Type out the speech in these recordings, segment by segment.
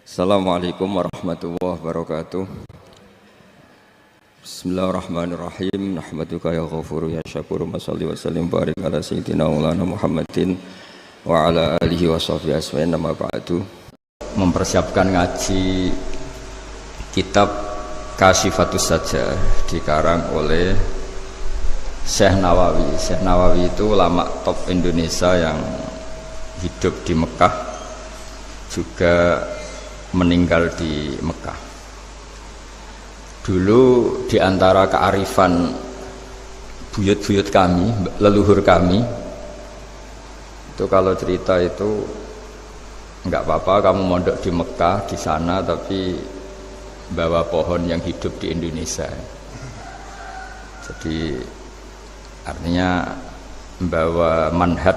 Assalamualaikum warahmatullahi wabarakatuh. Bismillahirrahmanirrahim. Nahmaduka ya ghafuru ya syakuru. Mashalli wa sallim barik ala sayyidina maulana Muhammadin wa ala alihi wa sahbihi asma'in. Nama ba'du. Mempersiapkan ngaji kitab Kasyifatus Sajjah dikarang oleh Syekh Nawawi. Syekh Nawawi itu ulama top Indonesia yang hidup di Mekah, juga meninggal di Mekah. Dulu di antara kearifan buyut-buyut kami, leluhur kami, itu kalau cerita itu enggak apa-apa kamu mondok di Mekah di sana, tapi bawa pohon yang hidup di Indonesia. Jadi artinya membawa manhaj,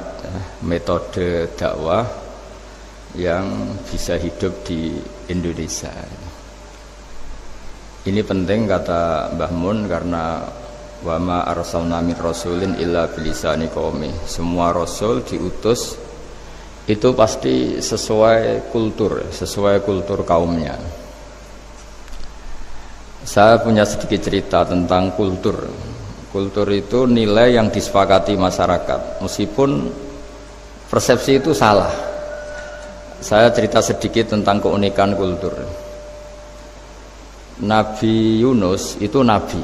metode dakwah yang bisa hidup di Indonesia. Ini penting kata Mbah Mun, karena wa ma arsalna min rasulin illa bilisani qaumi. Semua rasul diutus itu pasti sesuai kultur kaumnya. Saya punya sedikit cerita tentang kultur. Kultur itu nilai yang disepakati masyarakat, meskipun persepsi itu salah. Saya cerita sedikit tentang keunikan kultur. Nabi Yunus itu nabi.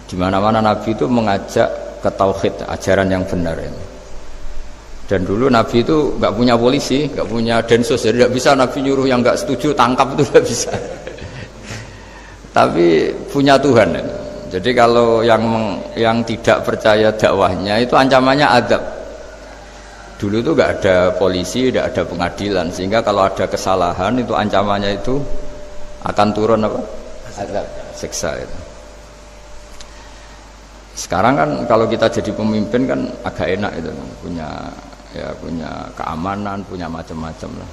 Di mana-mana nabi itu mengajak ke tauhid, ajaran yang benar. Dan dulu nabi itu nggak punya polisi, nggak punya densus, jadi nggak bisa nabi nyuruh yang nggak setuju tangkap, itu nggak bisa. Tapi punya Tuhan. Jadi kalau yang tidak percaya dakwahnya itu ancamannya azab. Dulu itu nggak ada polisi, nggak ada pengadilan, sehingga kalau ada kesalahan itu ancamannya itu akan turun apa? Azab, siksa itu. Sekarang kan kalau kita jadi pemimpin kan agak enak itu, punya keamanan, punya macam-macam lah.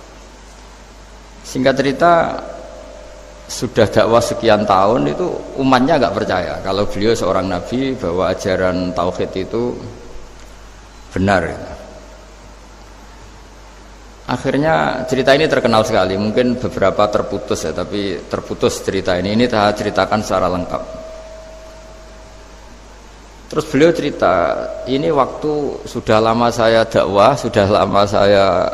Singkat cerita, sudah dakwah sekian tahun itu umatnya nggak percaya kalau beliau seorang nabi, bahwa ajaran tauhid itu benar. Akhirnya cerita ini terkenal sekali, mungkin beberapa terputus ya, tapi terputus cerita ini saya ceritakan secara lengkap. Terus beliau cerita, ini waktu sudah lama saya dakwah, sudah lama saya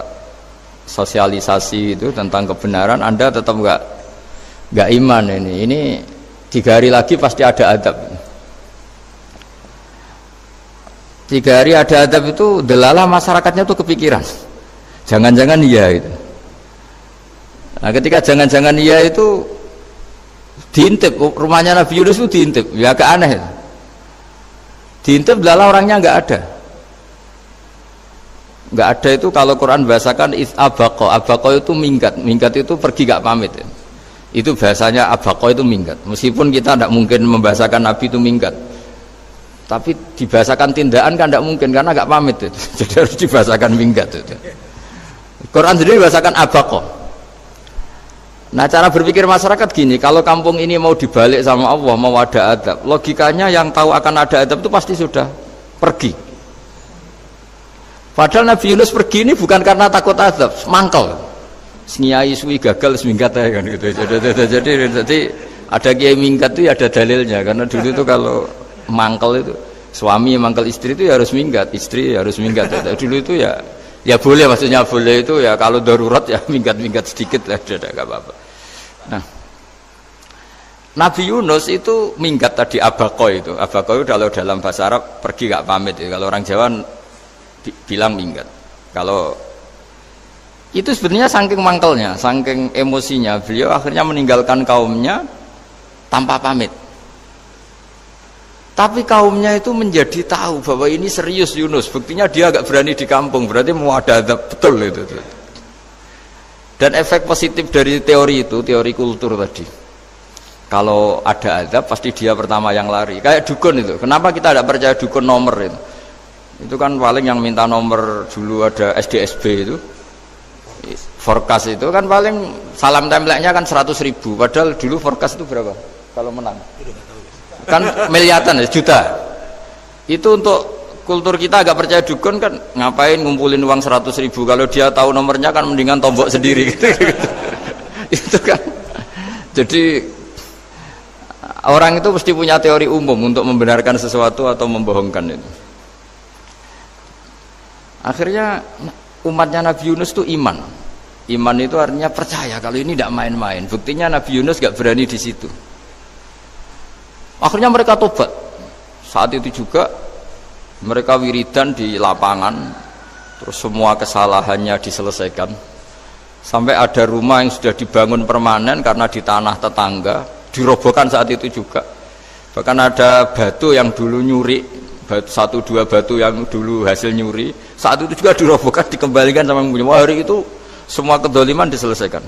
sosialisasi itu tentang kebenaran, Anda tetap nggak iman ini 3 hari lagi pasti ada adab. 3 hari ada adab itu delalah masyarakatnya tuh kepikiran. Jangan-jangan iya itu. Nah ketika jangan-jangan iya itu diintip, rumahnya Nabi Yunus itu diintip, ya agak aneh. Diintip adalah orangnya nggak ada. Nggak ada itu kalau Quran bahasakan abaqo itu minggat itu pergi nggak pamit. Itu bahasanya abaqo itu minggat. Meskipun kita tidak mungkin membahasakan Nabi itu minggat, tapi dibahasakan tindakan kan tidak mungkin karena nggak pamit itu. Jadi harus dibahasakan minggat itu. Quran sendiri bahasakan abaqo. Nah cara berpikir masyarakat gini, kalau kampung ini mau dibalik sama Allah, mau ada adab, logikanya yang tahu akan ada adab itu pasti sudah pergi. Padahal Nabi Yunus pergi ini bukan karena takut adab, mangkel. Nyai suwi gagal seminggat ya kan gitu. Jadi ada kiai minggat itu ya ada dalilnya, karena dulu itu kalau mangkel itu suami mangkel istri itu ya harus minggat, istri harus minggat. Dulu itu ya boleh, maksudnya boleh itu ya kalau darurat ya minggat sedikit lah, tidak apa-apa. Nah, Nabi Yunus itu minggat tadi abaqo itu kalau dalam bahasa Arab pergi gak pamit ya. Kalau orang Jawa bilang minggat. Kalau itu sebenarnya saking mangkelnya, saking emosinya, beliau akhirnya meninggalkan kaumnya tanpa pamit. Tapi kaumnya itu menjadi tahu bahwa ini serius Yunus, buktinya dia agak berani di kampung, berarti mau ada adab betul itu. Dan efek positif dari teori itu, teori kultur tadi, kalau ada adab pasti dia pertama yang lari. Kayak dukun itu, kenapa kita tidak percaya dukun nomor itu? Itu kan paling yang minta nomor dulu ada SDSB itu, forecast itu kan paling salam template-nya kan 100.000, padahal dulu forecast itu berapa kalau menang? Kan miliaran, juta. Itu untuk kultur kita agak percaya dukun kan, ngapain ngumpulin uang 100.000, kalau dia tahu nomornya kan mendingan tombok sendiri gitu. Itu kan. Jadi orang itu mesti punya teori umum untuk membenarkan sesuatu atau membohongkan itu. Akhirnya umatnya Nabi Yunus itu iman. Iman itu artinya percaya kalau ini tidak main-main. Buktinya Nabi Yunus gak berani di situ. Akhirnya mereka tobat. Saat itu juga mereka wiridan di lapangan, terus semua kesalahannya diselesaikan. Sampai ada rumah yang sudah dibangun permanen karena di tanah tetangga, dirobohkan saat itu juga. Bahkan ada batu yang dulu nyuri, satu dua batu yang dulu hasil nyuri, saat itu juga dirobohkan, dikembalikan sama yang punya. Wah, hari itu semua kedoliman diselesaikan.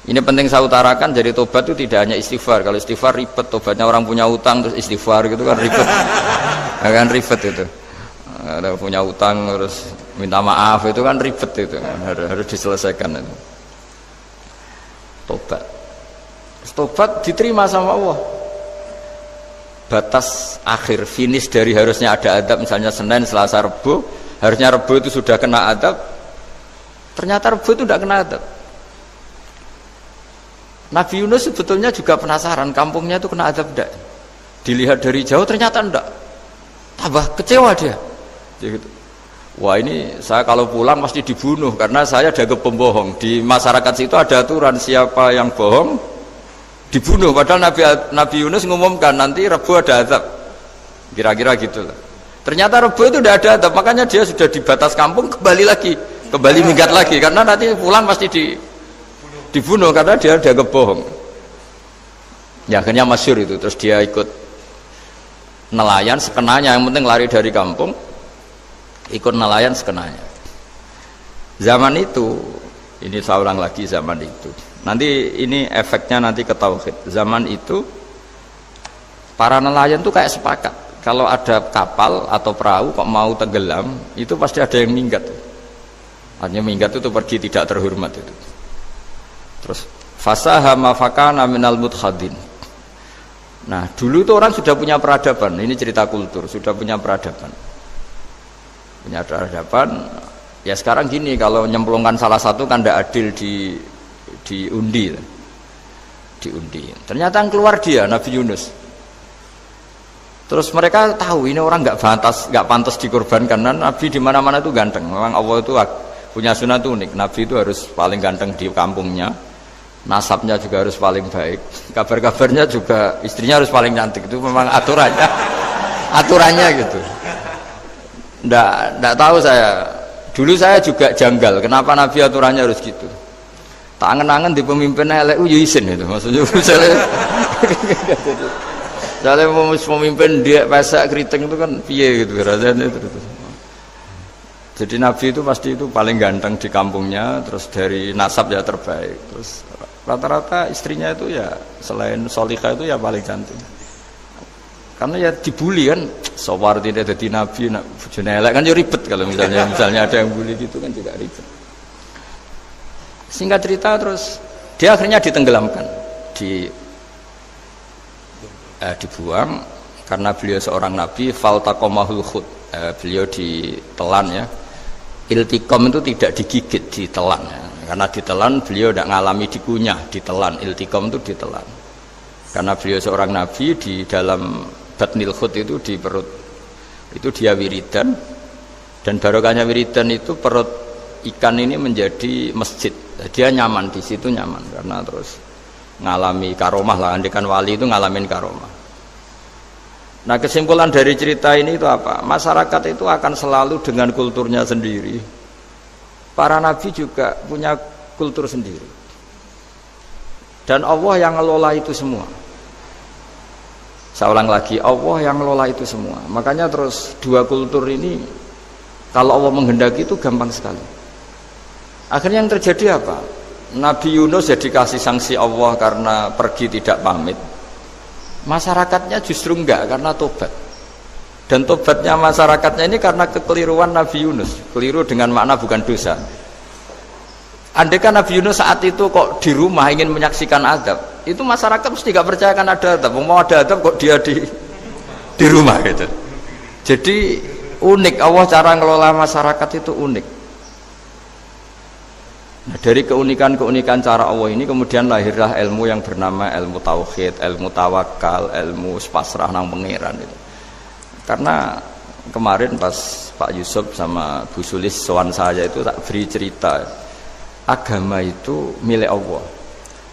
Ini penting saya utarakan, jadi tobat itu tidak hanya istighfar. Kalau istighfar ribet, tobatnya orang punya utang terus istighfar gitu kan ribet. Kan ribet itu. Ada punya utang terus minta maaf itu kan ribet itu kan. Harus diselesaikan itu. Tobat diterima sama Allah. Batas akhir finish dari harusnya ada adab, misalnya Senin, Selasa, Rebo, harusnya Rebo itu sudah kena adab, ternyata Rebo itu tidak kena adab. Nabi Yunus sebetulnya juga penasaran kampungnya itu kena adab tidak, dilihat dari jauh ternyata tidak, tambah kecewa dia. Gitu. Wah, ini saya kalau pulang pasti dibunuh karena saya dianggap pembohong. Di masyarakat situ ada aturan siapa yang bohong dibunuh, padahal Nabi Yunus ngumumkan nanti Rebo ada azab, kira-kira gitu lah. Ternyata Rebo itu tidak ada azab, makanya dia sudah di batas kampung kembali minggat lagi karena nanti pulang pasti dibunuh karena dia dianggap bohong. Ya akhirnya masyhur itu, terus dia ikut nelayan sekenanya, yang penting lari dari kampung, ikut nelayan sekenanya. Zaman itu, ini saya ulang lagi, zaman itu nanti ini efeknya nanti ke tauhid. Zaman itu para nelayan tuh kayak sepakat kalau ada kapal atau perahu kok mau tenggelam itu pasti ada yang minggat. Artinya minggat itu pergi tidak terhormat itu. Terus fasahama fakana minal mudkhadin. Nah dulu itu orang sudah punya peradaban, ini cerita kultur, sudah punya peradaban. Ya sekarang gini, kalau nyemplungkan salah satu kan tidak adil diundi. Ternyata yang keluar dia Nabi Yunus. Terus mereka tahu ini orang nggak pantas dikorbankan karena Nabi di mana-mana itu ganteng. Memang Allah itu punya sunah itu unik. Nabi itu harus paling ganteng di kampungnya, nasabnya juga harus paling baik, kabar-kabarnya juga istrinya harus paling cantik. Itu memang aturannya gitu. Nggak tahu saya. Dulu saya juga janggal. Kenapa Nabi aturannya harus gitu? Tak angen-angen di pemimpinnya elek izin itu maksudnya misalnya pemimpin dia pasak keriting itu kan piye gitu rasanya itu. Jadi Nabi itu pasti itu paling ganteng di kampungnya, terus dari nasab ya terbaik, terus rata-rata istrinya itu ya selain solihah itu ya paling cantik karena ya dibully kan, sowar tidak jadi Nabi, bujune elek kan ya ribet kalau misalnya ada yang bully gitu kan juga ribet. Singkat cerita terus dia akhirnya ditenggelamkan, dibuang karena beliau seorang nabi. Faltaqamahul khut, beliau ditelan ya. Iltiqam itu tidak digigit, ditelan ya. Karena ditelan beliau tidak ngalami dikunyah, ditelan. Iltiqam itu ditelan karena beliau seorang nabi. Di dalam batnil khut itu di perut itu dia wiridan, dan barokahnya wiridan itu perut ikan ini menjadi masjid. Dia nyaman di situ, nyaman karena terus ngalami karomah lah. Andikan wali itu ngalamin karomah. Nah kesimpulan dari cerita ini itu apa? Masyarakat itu akan selalu dengan kulturnya sendiri. Para nabi juga punya kultur sendiri. Dan Allah yang ngelola itu semua. Saya ulang lagi, Allah yang ngelola itu semua. Makanya terus dua kultur ini kalau Allah menghendaki itu gampang sekali. Akhirnya yang terjadi apa? Nabi Yunus jadi kasih sanksi Allah karena pergi tidak pamit. Masyarakatnya justru enggak karena tobat. Dan tobatnya masyarakatnya ini karena kekeliruan Nabi Yunus. Keliru dengan makna bukan dosa. Andaikan Nabi Yunus saat itu kok di rumah ingin menyaksikan adab, itu masyarakat mesti gak percaya kan ada adab. Mau ada adab kok dia di rumah gitu. Jadi unik, Allah cara ngelola masyarakat itu unik. Nah, dari keunikan-keunikan cara Allah ini kemudian lahirlah ilmu yang bernama ilmu tauhid, ilmu tawakal, ilmu pasrah nang pangeran itu. Karena kemarin pas Pak Yusuf sama Bu Sulis sowan saya itu tak beri cerita agama itu milik Allah.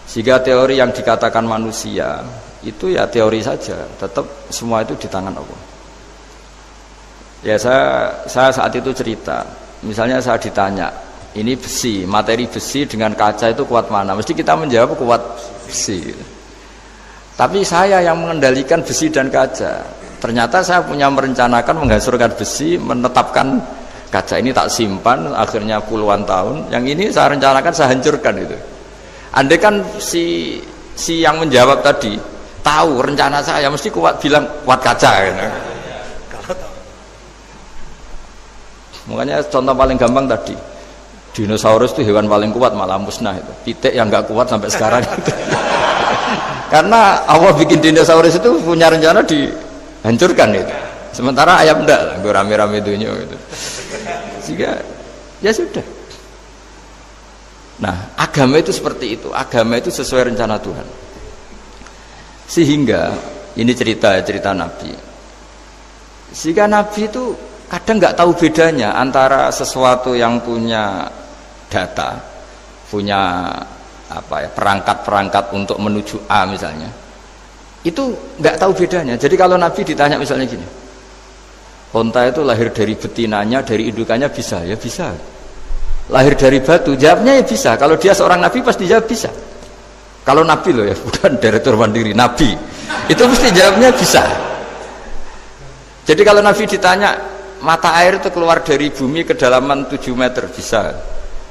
Sehingga teori yang dikatakan manusia itu ya teori saja, tetap semua itu di tangan Allah. Ya saya saat itu cerita, misalnya saya ditanya, ini besi, materi besi dengan kaca itu kuat mana? Mesti kita menjawab kuat besi. Tapi saya yang mengendalikan besi dan kaca. Ternyata saya punya merencanakan menghancurkan besi, menetapkan kaca ini tak simpan, akhirnya puluhan tahun. Yang ini saya rencanakan saya hancurkan itu. Andai kan si yang menjawab tadi tahu rencana saya, mesti kuat bilang kuat kaca. Gitu. Makanya contoh paling gampang tadi. Dinosaurus itu hewan paling kuat malah musnah itu. Pitik yang nggak kuat sampai sekarang itu. Karena Allah bikin dinosaurus itu punya rencana dihancurkan itu. Sementara ayam enggak lah, gue rame-rame dunia gitu. Sehingga ya sudah. Nah, agama itu seperti itu. Agama itu sesuai rencana Tuhan. Sehingga ini cerita Nabi. Sehingga Nabi itu kadang nggak tahu bedanya antara sesuatu yang punya data, punya perangkat-perangkat untuk menuju A misalnya, itu nggak tahu bedanya. Jadi kalau Nabi ditanya misalnya gini, onta itu lahir dari betinanya, dari indukannya bisa, ya bisa. Lahir dari batu, jawabnya ya bisa. Kalau dia seorang Nabi pasti jawab bisa. Kalau Nabi loh ya, bukan direktur mandiri, Nabi, itu mesti jawabnya bisa. Jadi kalau Nabi ditanya, mata air itu keluar dari bumi kedalaman 7 meter, bisa.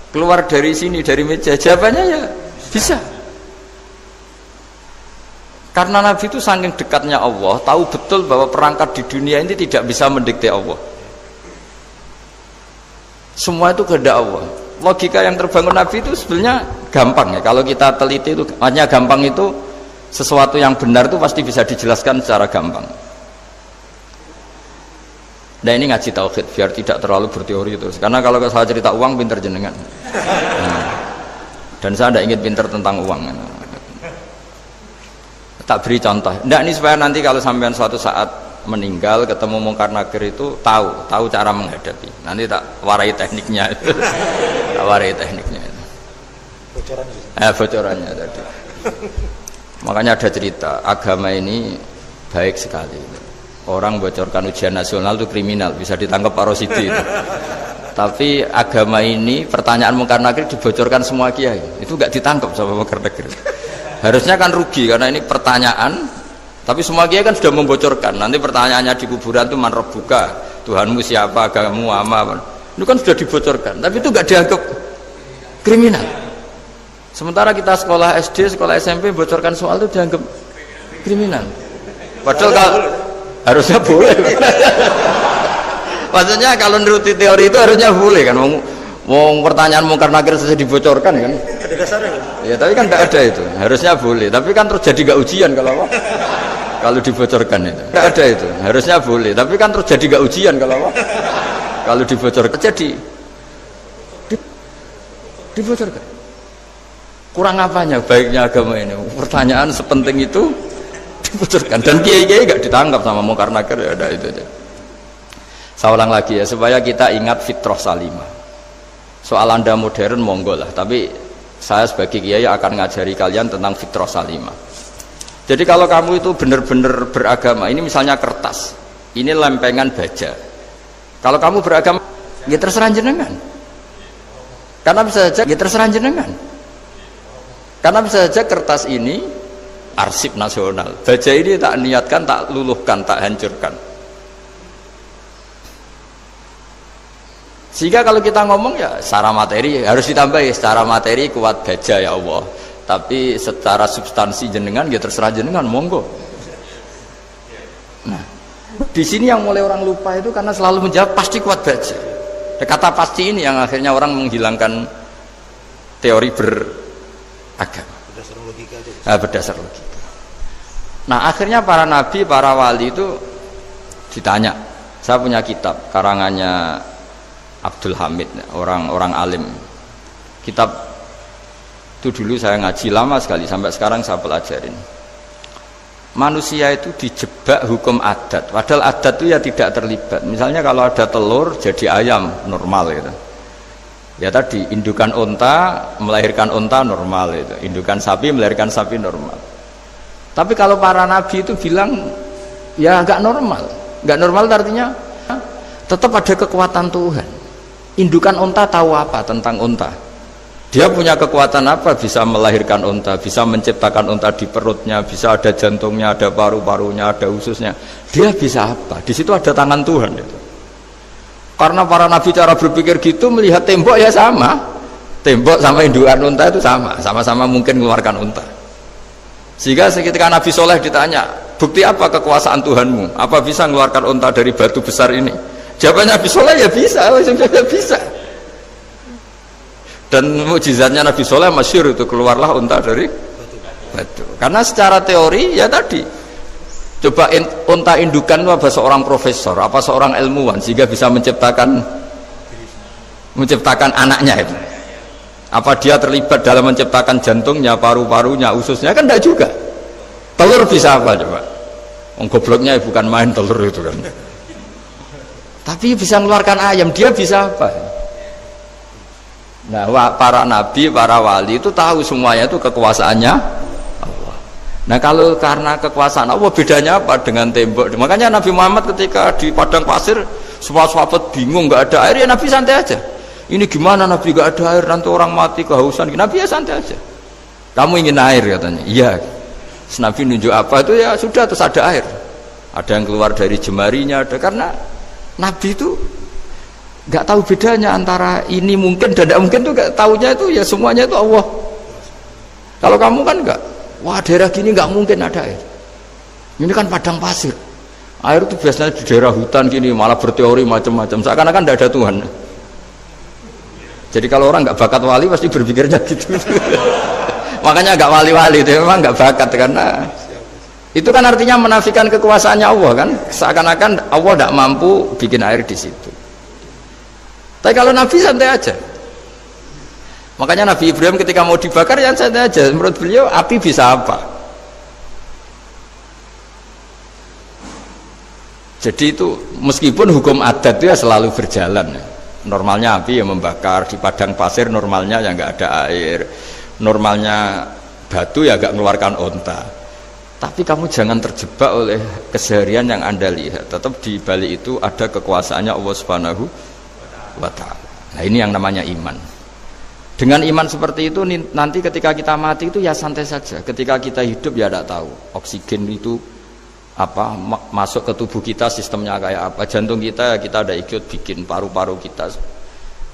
Keluar dari sini, dari meja, jawabannya ya bisa. Karena Nabi itu saking dekatnya Allah, tahu betul bahwa perangkat di dunia ini tidak bisa mendikte Allah. Semua itu kehendak Allah. Logika yang terbangun Nabi itu sebenarnya gampang ya. Kalau kita teliti itu hanya gampang, itu sesuatu yang benar itu pasti bisa dijelaskan secara gampang. Nah ini ngaji tauhid biar tidak terlalu berteori terus. Karena kalau saya cerita uang pinter jenengan. Dan saya tidak ingin pinter tentang uang. Tak beri contoh. Tidak, ini supaya nanti kalau sampean suatu saat meninggal ketemu mungkar nakir itu tahu cara menghadapi. Nanti tak warai tekniknya. Tak warai tekniknya. Bocorannya tadi. Makanya ada cerita agama ini baik sekali. Orang bocorkan ujian nasional itu kriminal, bisa ditangkap Pak Rosidi itu. Tapi agama ini pertanyaan mungkar nakir dibocorkan semua kiai, itu nggak ditangkap sama mungkar nakir. Harusnya kan rugi karena ini pertanyaan, tapi semua kiai kan sudah membocorkan. Nanti pertanyaannya di kuburan itu man rabbuka, Tuhanmu siapa, agamamu apa, itu kan sudah dibocorkan. Tapi itu nggak dianggap kriminal. Sementara kita sekolah SD, sekolah SMP bocorkan soal itu dianggap kriminal. Padahal kalau harusnya boleh. Maksudnya kalau menuruti teori itu harusnya boleh kan. Mau pertanyaan mungkar nakir saja dibocorkan kan. Ada dasarnya kan? Ya tapi kan tidak ada itu. Harusnya boleh. Tapi kan terus jadi nggak ujian kalau dibocorkan itu. Tidak ada itu. Harusnya boleh. Tapi kan terus jadi nggak ujian kalau dibocorkan. Jadi dibocorkan. Kurang apanya baiknya agama ini? Pertanyaan sepenting itu dibocorkan, dan kiai-kiai gak ditangkap sama mungkar nakir, ya ada itu aja. Saya ulang lagi ya, supaya kita ingat fitrah salimah. Soal Anda modern monggo lah, tapi saya sebagai kiai akan ngajari kalian tentang fitrah salimah. Jadi kalau kamu itu benar-benar beragama, ini misalnya kertas, ini lempengan baja. Kalau kamu beragama, ya terserah jenengan. Karena bisa saja, ya terserah jenengan. Karena bisa saja kertas ini arsip nasional, baja ini tak niatkan, tak luluhkan, tak hancurkan. Sehingga kalau kita ngomong ya secara materi harus ditambah ya, secara materi kuat baja ya Allah, tapi secara substansi jenengan ya terserah jenengan, monggo. Nah, di sini yang mulai orang lupa itu karena selalu menjawab pasti kuat baja. Kata pasti ini yang akhirnya orang menghilangkan teori beragama. Berdasar logika. Nah akhirnya para nabi, para wali itu ditanya. Saya punya kitab karangannya Abdul Hamid, orang alim. Kitab Itu dulu saya ngaji lama sekali, sampai sekarang saya pelajarin. Manusia itu dijebak hukum adat, padahal adat itu ya tidak terlibat. Misalnya kalau ada telur jadi ayam normal gitu. Ya tadi indukan unta melahirkan unta normal itu, indukan sapi melahirkan sapi normal. Tapi kalau para nabi itu bilang ya nggak normal. Nggak normal artinya tetap ada kekuatan Tuhan. Indukan unta tahu apa tentang unta? Dia punya kekuatan apa? Bisa melahirkan unta, bisa menciptakan unta di perutnya, bisa ada jantungnya, ada paru-parunya, ada ususnya. Dia bisa apa? Di situ ada tangan Tuhan itu. Karena para nabi cara berpikir gitu, melihat tembok ya sama. Tembok sama indukan unta itu sama, sama-sama mungkin mengeluarkan unta. Sehingga ketika Nabi Soleh ditanya, bukti apa kekuasaan Tuhanmu? Apa bisa mengeluarkan unta dari batu besar ini? Jawabannya Nabi Soleh ya bisa, ya bisa. Dan mukjizatnya Nabi Soleh masyhur itu, keluarlah unta dari batu. Karena secara teori ya tadi, coba unta indukan itu apa seorang profesor, apa seorang ilmuwan sehingga bisa menciptakan anaknya itu. Apa dia terlibat dalam menciptakan jantungnya, paru-parunya, ususnya? Kan enggak juga. Telur bisa apa coba? Gobloknya bukan main telur itu kan. Tapi bisa mengeluarkan ayam, dia bisa apa? Nah, para nabi, para wali itu tahu semuanya itu kekuasaannya Allah. Nah, kalau karena kekuasaan Allah, bedanya apa dengan tembok? Makanya Nabi Muhammad ketika di padang pasir, semua sahabat bingung, nggak ada air, ya Nabi santai aja. Ini gimana Nabi nggak ada air, nanti orang mati kehausan. Nabi ya santai aja. Kamu ingin air katanya? Iya. Terus Nabi nunjuk apa itu ya sudah, terus ada air. Ada yang keluar dari jemarinya, ada, karena Nabi itu nggak tahu bedanya antara ini mungkin dan tidak mungkin, tuh nggak tahunya itu ya semuanya itu Allah. Kalau kamu kan nggak, wah daerah gini nggak mungkin ada air. Ini kan padang pasir. Air itu biasanya di daerah hutan gini malah berteori macam-macam. Seakan-akan tidak ada Tuhan. Jadi kalau orang nggak bakat wali pasti berpikirnya gitu. Makanya nggak wali-wali itu memang nggak bakat, karena itu kan artinya menafikan kekuasaannya Allah kan. Seakan-akan Allah tidak mampu bikin air di situ. Tapi kalau Nabi santai aja. Makanya Nabi Ibrahim ketika mau dibakar ya santai aja. Menurut beliau api bisa apa? Jadi itu meskipun hukum adat itu ya selalu berjalan. Normalnya api yang membakar, di padang pasir normalnya ya nggak ada air, normalnya batu ya nggak mengeluarkan unta. Tapi kamu jangan terjebak oleh keseharian yang Anda lihat. Tetap di balik itu ada kekuasaannya Allah Subhanahu wa ta'ala. Nah, ini yang namanya iman. Dengan iman seperti itu nanti ketika kita mati itu ya santai saja. Ketika kita hidup ya tidak tahu oksigen itu apa masuk ke tubuh kita, sistemnya kayak apa, jantung kita ya kita ada ikut bikin, paru-paru kita.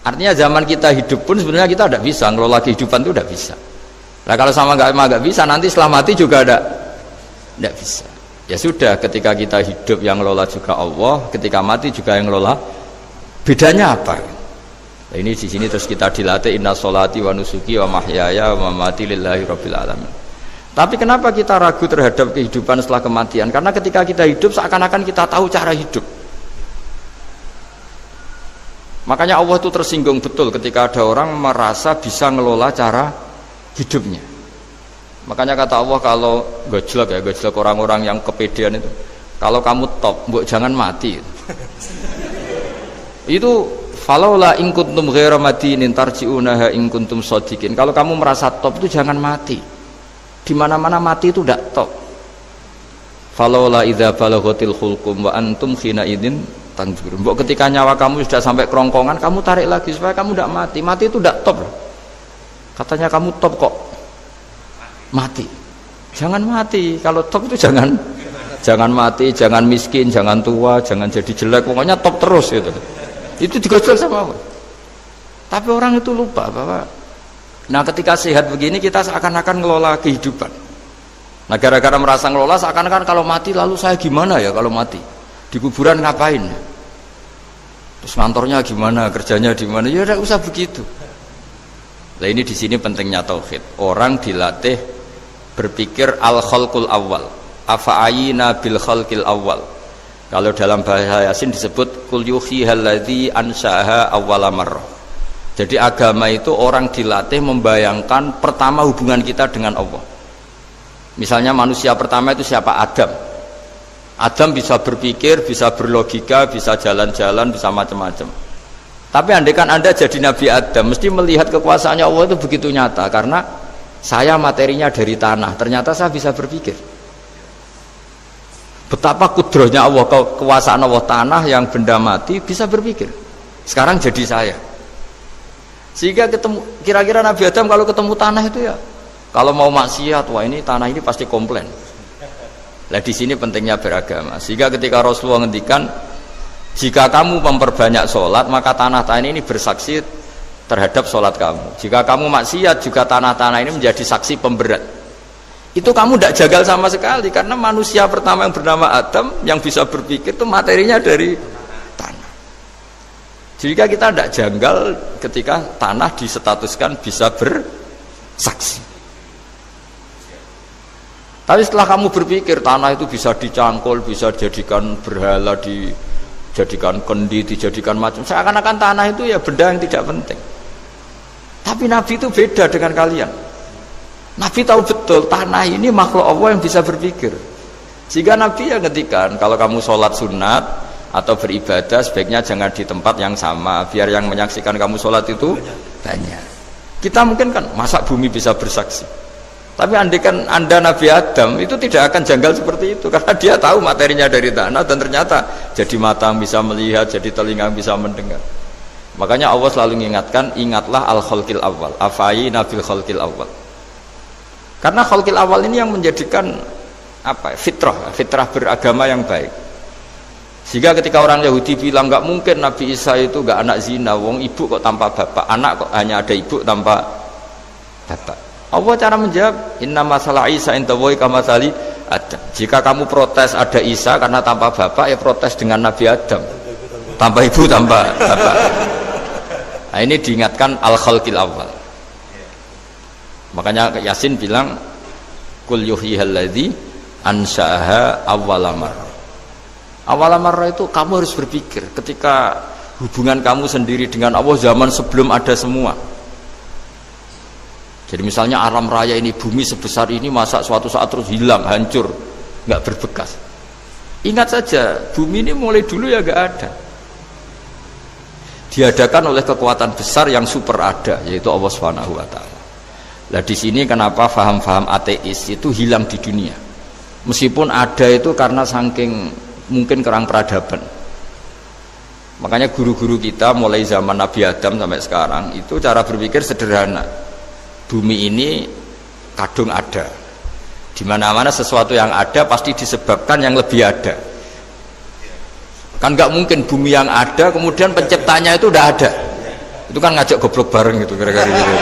Artinya zaman kita hidup pun sebenarnya kita tidak bisa ngelola kehidupan, itu tidak bisa. Nah kalau sama nggak bisa, nanti setelah mati juga tidak bisa. Ya sudah, ketika kita hidup yang ngelola juga Allah, ketika mati juga yang ngelola. Bedanya apa? Nah, ini di sini terus kita dilatih, inna sholati wa nusuki wa mahyaya wa mamati lillahi rabbil alamin. Tapi kenapa kita ragu terhadap kehidupan setelah kematian? Karena ketika kita hidup seakan-akan kita tahu cara hidup. Makanya Allah itu tersinggung betul ketika ada orang merasa bisa ngelola cara hidupnya. Makanya kata Allah, kalau gojlok orang-orang yang kepedean itu, kalau kamu top, mbok jangan mati. Itu falaula in kuntum ghaira madinin tarji'unaha in kuntum shadiqin. Kalau kamu merasa top itu jangan mati. Di mana-mana mati itu tidak top. Falaula idza balaghatil khulqum wa antum khina idin tanzurun. Mbok ketika nyawa kamu sudah sampai kerongkongan, kamu tarik lagi supaya kamu tidak mati. Mati itu tidak top. Katanya kamu top kok mati. Jangan mati. Kalau top itu jangan mati, jangan miskin, jangan tua, jangan jadi jelek. Pokoknya top terus gitu. Itu digojol sama Allah. Tapi orang itu lupa bahwa ketika sehat begini kita seakan-akan ngelola kehidupan. Nah gara-gara merasa ngelola seakan-akan kalau mati lalu saya gimana ya kalau mati? Di kuburan ngapain? Terus kantornya gimana? Kerjanya di mana? Ya udah usah begitu. Nah ini di sini pentingnya tauhid. Orang dilatih berpikir al-khalqul awal. Afa'ayina bil khalqil awal. Kalau dalam bahasa Yasin disebut kul yuhyi alladzi ansha'aha awwala marrah. Jadi agama itu orang dilatih membayangkan pertama hubungan kita dengan Allah. Misalnya manusia pertama itu siapa? Adam. Adam bisa berpikir, bisa berlogika, bisa jalan-jalan, bisa macam-macam. Tapi andaikan Anda jadi Nabi Adam, mesti melihat kekuasaannya Allah itu begitu nyata. Karena saya materinya dari tanah, ternyata saya bisa berpikir. Betapa kudrohnya Allah, kekuasaan Allah, tanah yang benda mati bisa berpikir. Sekarang jadi saya. Sehingga ketemu, kira-kira Nabi Adam kalau ketemu tanah itu ya, kalau mau maksiat, wah ini tanah ini pasti komplain. Nah di sini pentingnya beragama. Sehingga ketika Rasulullah ngendikan, jika kamu memperbanyak sholat, maka tanah-tanah ini bersaksi terhadap sholat kamu. Jika kamu maksiat, juga tanah-tanah ini menjadi saksi pemberat. Itu kamu tidak jagal sama sekali, karena manusia pertama yang bernama Adam yang bisa berpikir itu materinya dari tanah. Jika kita tidak janggal ketika tanah disetatuskan bisa bersaksi. Tapi setelah kamu berpikir tanah itu bisa dicangkul, bisa dijadikan berhala, dijadikan kendi, dijadikan macam, seakan-akan tanah itu ya benda yang tidak penting. Tapi Nabi itu beda dengan kalian. Nabi tahu betul tanah ini makhluk Allah yang bisa berpikir. Sehingga Nabi ya ngetikan, kalau kamu sholat sunat atau beribadah sebaiknya jangan di tempat yang sama, biar yang menyaksikan kamu sholat itu banyak. Kita mungkin kan masa bumi bisa bersaksi, tapi andaikan Anda Nabi Adam itu tidak akan janggal seperti itu, karena dia tahu materinya dari tanah dan ternyata jadi mata bisa melihat, jadi telinga bisa mendengar. Makanya Allah selalu mengingatkan, ingatlah al-khalqil awal, afayina bil khalqil awal. Karena khalqil awal ini yang menjadikan apa? Fitrah beragama yang baik. Sehingga ketika orang Yahudi bilang nggak mungkin Nabi Isa itu nggak anak zina, wong ibu kok tanpa bapak, anak kok hanya ada ibu tanpa bapak. Allah cara menjawab, inna masalah Isa intawoy kamasali Adam. Jika kamu protes ada Isa karena tanpa bapak, ya protes dengan Nabi Adam tanpa ibu tanpa bapak. Nah ini diingatkan al-khalqil awal. Makanya Yasin bilang kul yuhyihalladzi ansha'aha awwalamar. Awal marah itu kamu harus berpikir ketika hubungan kamu sendiri dengan Allah zaman sebelum ada semua. Jadi misalnya alam raya ini, bumi sebesar ini, masa suatu saat terus hilang, hancur, nggak berbekas. Ingat saja, bumi ini mulai dulu ya nggak ada. Diadakan oleh kekuatan besar yang super ada, yaitu Allah Subhanahu Wa Taala. Nah di sini kenapa faham-faham ateis itu hilang di dunia. Meskipun ada itu karena saking mungkin kurang peradaban. Makanya guru-guru kita mulai zaman Nabi Adam sampai sekarang itu cara berpikir sederhana. Bumi ini kadung ada. Di mana-mana sesuatu yang ada pasti disebabkan yang lebih ada. Kan nggak mungkin bumi yang ada kemudian penciptanya itu udah ada. Itu kan ngajak goblok bareng gitu kira-kira gitu.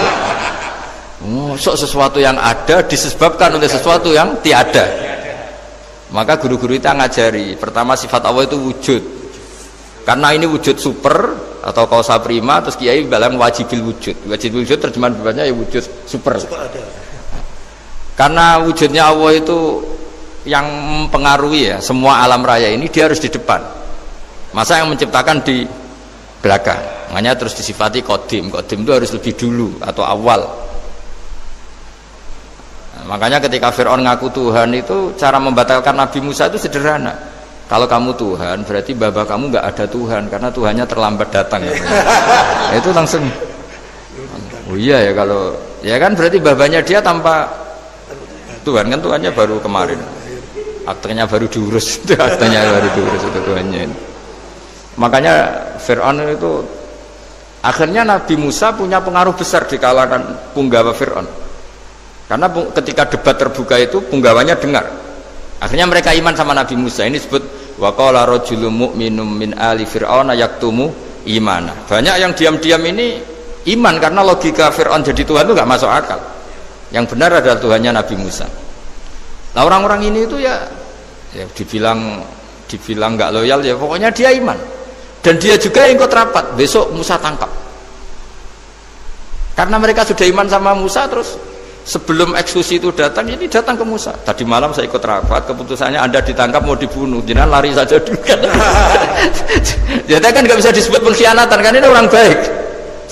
Oh, sesuatu yang ada disebabkan oleh sesuatu yang tiada. Maka guru-guru itu ngajari pertama sifat Allah itu wujud, karena ini wujud super atau kausa prima, terus kiai bilang wajibil wujud. Wajibil wujud terjemahan bebasnya ya wujud super. Karena wujudnya Allah itu yang mempengaruhi ya semua alam raya ini, dia harus di depan. Masa yang menciptakan di belakang? Makanya terus disifati qadim. Qadim itu harus lebih dulu atau awal. Makanya ketika Fir'aun ngaku Tuhan itu cara membatalkan Nabi Musa itu sederhana. Kalau kamu Tuhan berarti baba kamu nggak ada Tuhan karena Tuhannya terlambat datang. Itu langsung. Oh iya ya, kalau ya kan berarti babanya dia tanpa Tuhan, kan Tuhannya baru kemarin. Aktenya baru diurus, aktenya baru diurus itu Tuhannya. Makanya Fir'aun itu akhirnya Nabi Musa punya pengaruh besar di kalangan punggawa Fir'aun. Karena ketika debat terbuka itu punggawanya dengar. Akhirnya mereka iman sama Nabi Musa. Ini disebut wa qala rajulun mu'minun min ali fir'auna yaktumu imana. Banyak yang diam-diam ini iman karena logika Fir'aun jadi Tuhan itu nggak masuk akal. Yang benar adalah Tuhannya Nabi Musa. Nah orang-orang ini itu ya dibilang nggak loyal ya pokoknya dia iman. Dan dia juga yang ikut rapat. Besok Musa tangkap. Karena mereka sudah iman sama Musa, terus sebelum eksekusi itu datang, ini datang ke Musa. Tadi malam saya ikut rapat, keputusannya Anda ditangkap mau dibunuh, jangan lari saja dulu kan. Jadi kan nggak bisa disebut pengkhianatan, kan ini orang baik.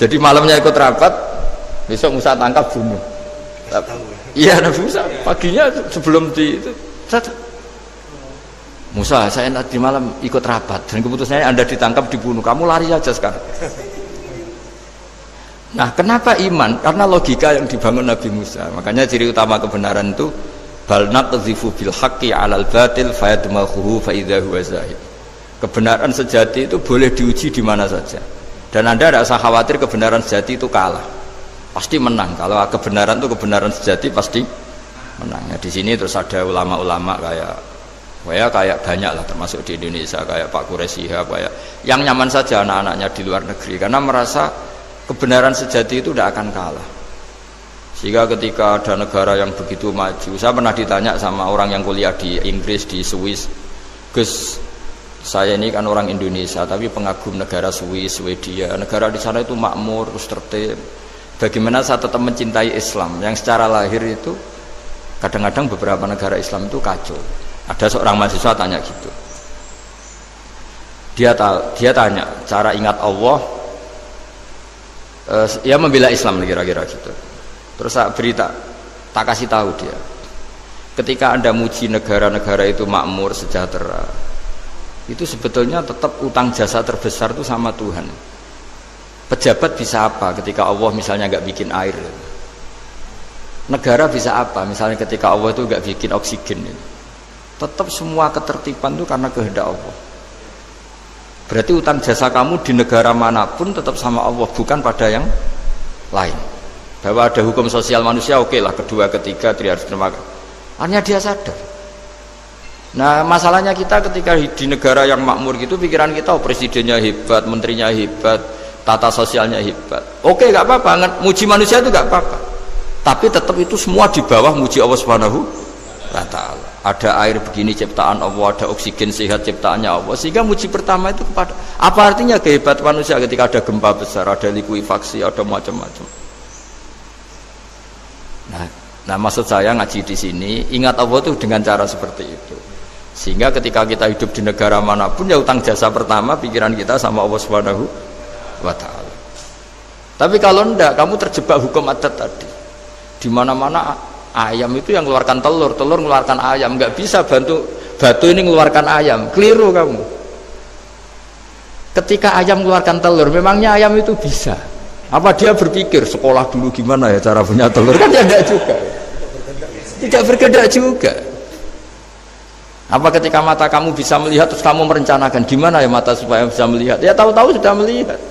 Jadi malamnya ikut rapat, besok Musa tangkap bunuh. Iya Nabi Musa paginya sebelum itu Musa, saya nanti malam ikut rapat dan keputusannya Anda ditangkap dibunuh, kamu lari aja sekarang. Nah kenapa iman? Karena logika yang dibangun Nabi Musa. Makanya ciri utama kebenaran itu bal naqdhifu bil haqqi 'alal batil fayadmaghuhu fa idza huwa zahid. Kebenaran sejati itu boleh diuji di mana saja. Dan Anda tidak usah khawatir kebenaran sejati itu kalah. Pasti menang. Kalau kebenaran itu kebenaran sejati pasti menang. Nah, di sini terus ada ulama-ulama kayak banyak lah termasuk di Indonesia kayak Pak Quraisy Shihab kayak yang nyaman saja anak-anaknya di luar negeri karena merasa kebenaran sejati itu tidak akan kalah. Sehingga ketika ada negara yang begitu maju, saya pernah ditanya sama orang yang kuliah di Inggris, di Swiss, Gus, saya ini kan orang Indonesia tapi pengagum negara Swiss, Swedia, negara di sana itu makmur, terus tertib. Bagaimana saya tetap mencintai Islam yang secara lahir itu kadang-kadang beberapa negara Islam itu kacau. Ada seorang mahasiswa tanya gitu. Dia tanya cara ingat Allah, ya membela Islam kira-kira gitu. Terus saya tak kasih tahu dia. Ketika Anda muji negara-negara itu makmur, sejahtera, itu sebetulnya tetap utang jasa terbesar itu sama Tuhan. Pejabat bisa apa ketika Allah misalnya nggak bikin air? Negara bisa apa misalnya ketika Allah itu nggak bikin oksigen? Tetap semua ketertiban itu karena kehendak Allah. Berarti utang jasa kamu di negara manapun tetap sama Allah, bukan pada yang lain. Bahwa ada hukum sosial manusia, oke lah, kedua, ketiga, dia harus terima. Hanya dia sadar. Nah masalahnya kita ketika di negara yang makmur gitu, pikiran kita presidennya hebat, menterinya hebat, tata sosialnya hebat. Oke, nggak apa-apa, muji manusia itu nggak apa-apa. Tapi tetap itu semua di bawah muji Allah Subhanahu wa Ta'ala. Ada air begini ciptaan Allah, ada oksigen sehat ciptaannya Allah. Sehingga muji pertama itu kepada apa artinya kehebatan manusia ketika ada gempa besar, ada likuifaksi, ada macam-macam. Nah maksud saya ngaji di sini ingat Allah itu dengan cara seperti itu. Sehingga ketika kita hidup di negara manapun ya utang jasa pertama pikiran kita sama Allah Subhanahu wa Ta'ala. Tapi kalau enggak, kamu terjebak hukum adat tadi. Di mana-mana ayam itu yang mengeluarkan telur, telur mengeluarkan ayam, nggak bisa batu ini mengeluarkan ayam, keliru kamu. Ketika ayam mengeluarkan telur, memangnya ayam itu bisa? Apa dia berpikir sekolah dulu gimana ya cara punya telur? Kan ya enggak juga, tidak bergerak juga. Apa ketika mata kamu bisa melihat terus kamu merencanakan gimana ya mata supaya bisa melihat? Ya tahu-tahu sudah melihat.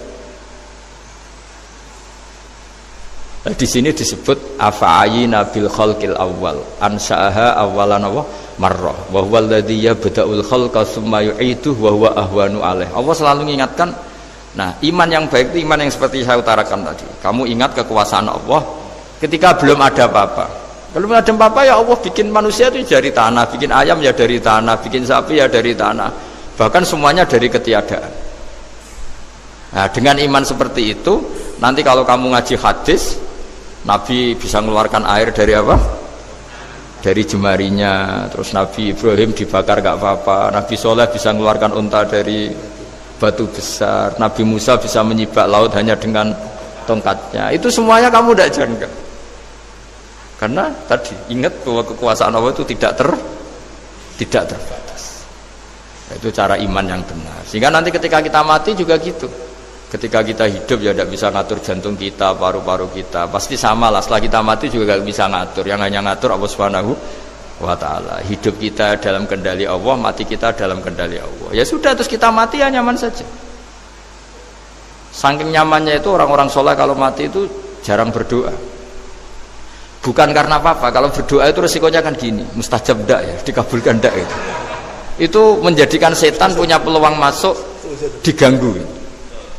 Nah, di sini disebut afa'ayina bil khalqil awwal ansa'aha awwalan marrah wa huwa alladhi yabda'ul khalqa tsumma yu'iduhu wa huwa ahwanu alaih. Allah selalu mengingatkan, nah iman yang baik itu iman yang seperti saya utarakan tadi. Kamu ingat kekuasaan Allah ketika belum ada apa-apa. Kalau belum ada apa-apa ya Allah bikin manusia itu dari tanah, bikin ayam ya dari tanah, bikin sapi ya dari tanah, bahkan semuanya dari ketiadaan. Nah dengan iman seperti itu nanti kalau kamu ngaji hadis, Nabi bisa mengeluarkan air dari apa? Dari jemarinya. Terus Nabi Ibrahim dibakar gak apa-apa. Nabi Soleh bisa mengeluarkan unta dari batu besar. Nabi Musa bisa menyibak laut hanya dengan tongkatnya. Itu semuanya kamu tidak jangka. Karena tadi ingat bahwa kekuasaan Allah itu tidak terbatas. Itu cara iman yang benar. Sehingga nanti ketika kita mati juga gitu. Ketika kita hidup ya tidak bisa ngatur jantung kita, paru-paru kita, pasti sama lah. Setelah kita mati juga tidak bisa ngatur. Yang hanya ngatur Allah Subhanahu wa Ta'ala. Hidup kita dalam kendali Allah, mati kita dalam kendali Allah. Ya sudah, terus kita mati ya nyaman saja. Saking nyamannya itu orang-orang soleh kalau mati itu jarang berdoa. Bukan karena apa-apa. Kalau berdoa itu resikonya kan gini, mustajab ndak ya, dikabulkan ndak itu. Itu menjadikan setan punya peluang masuk, diganggu.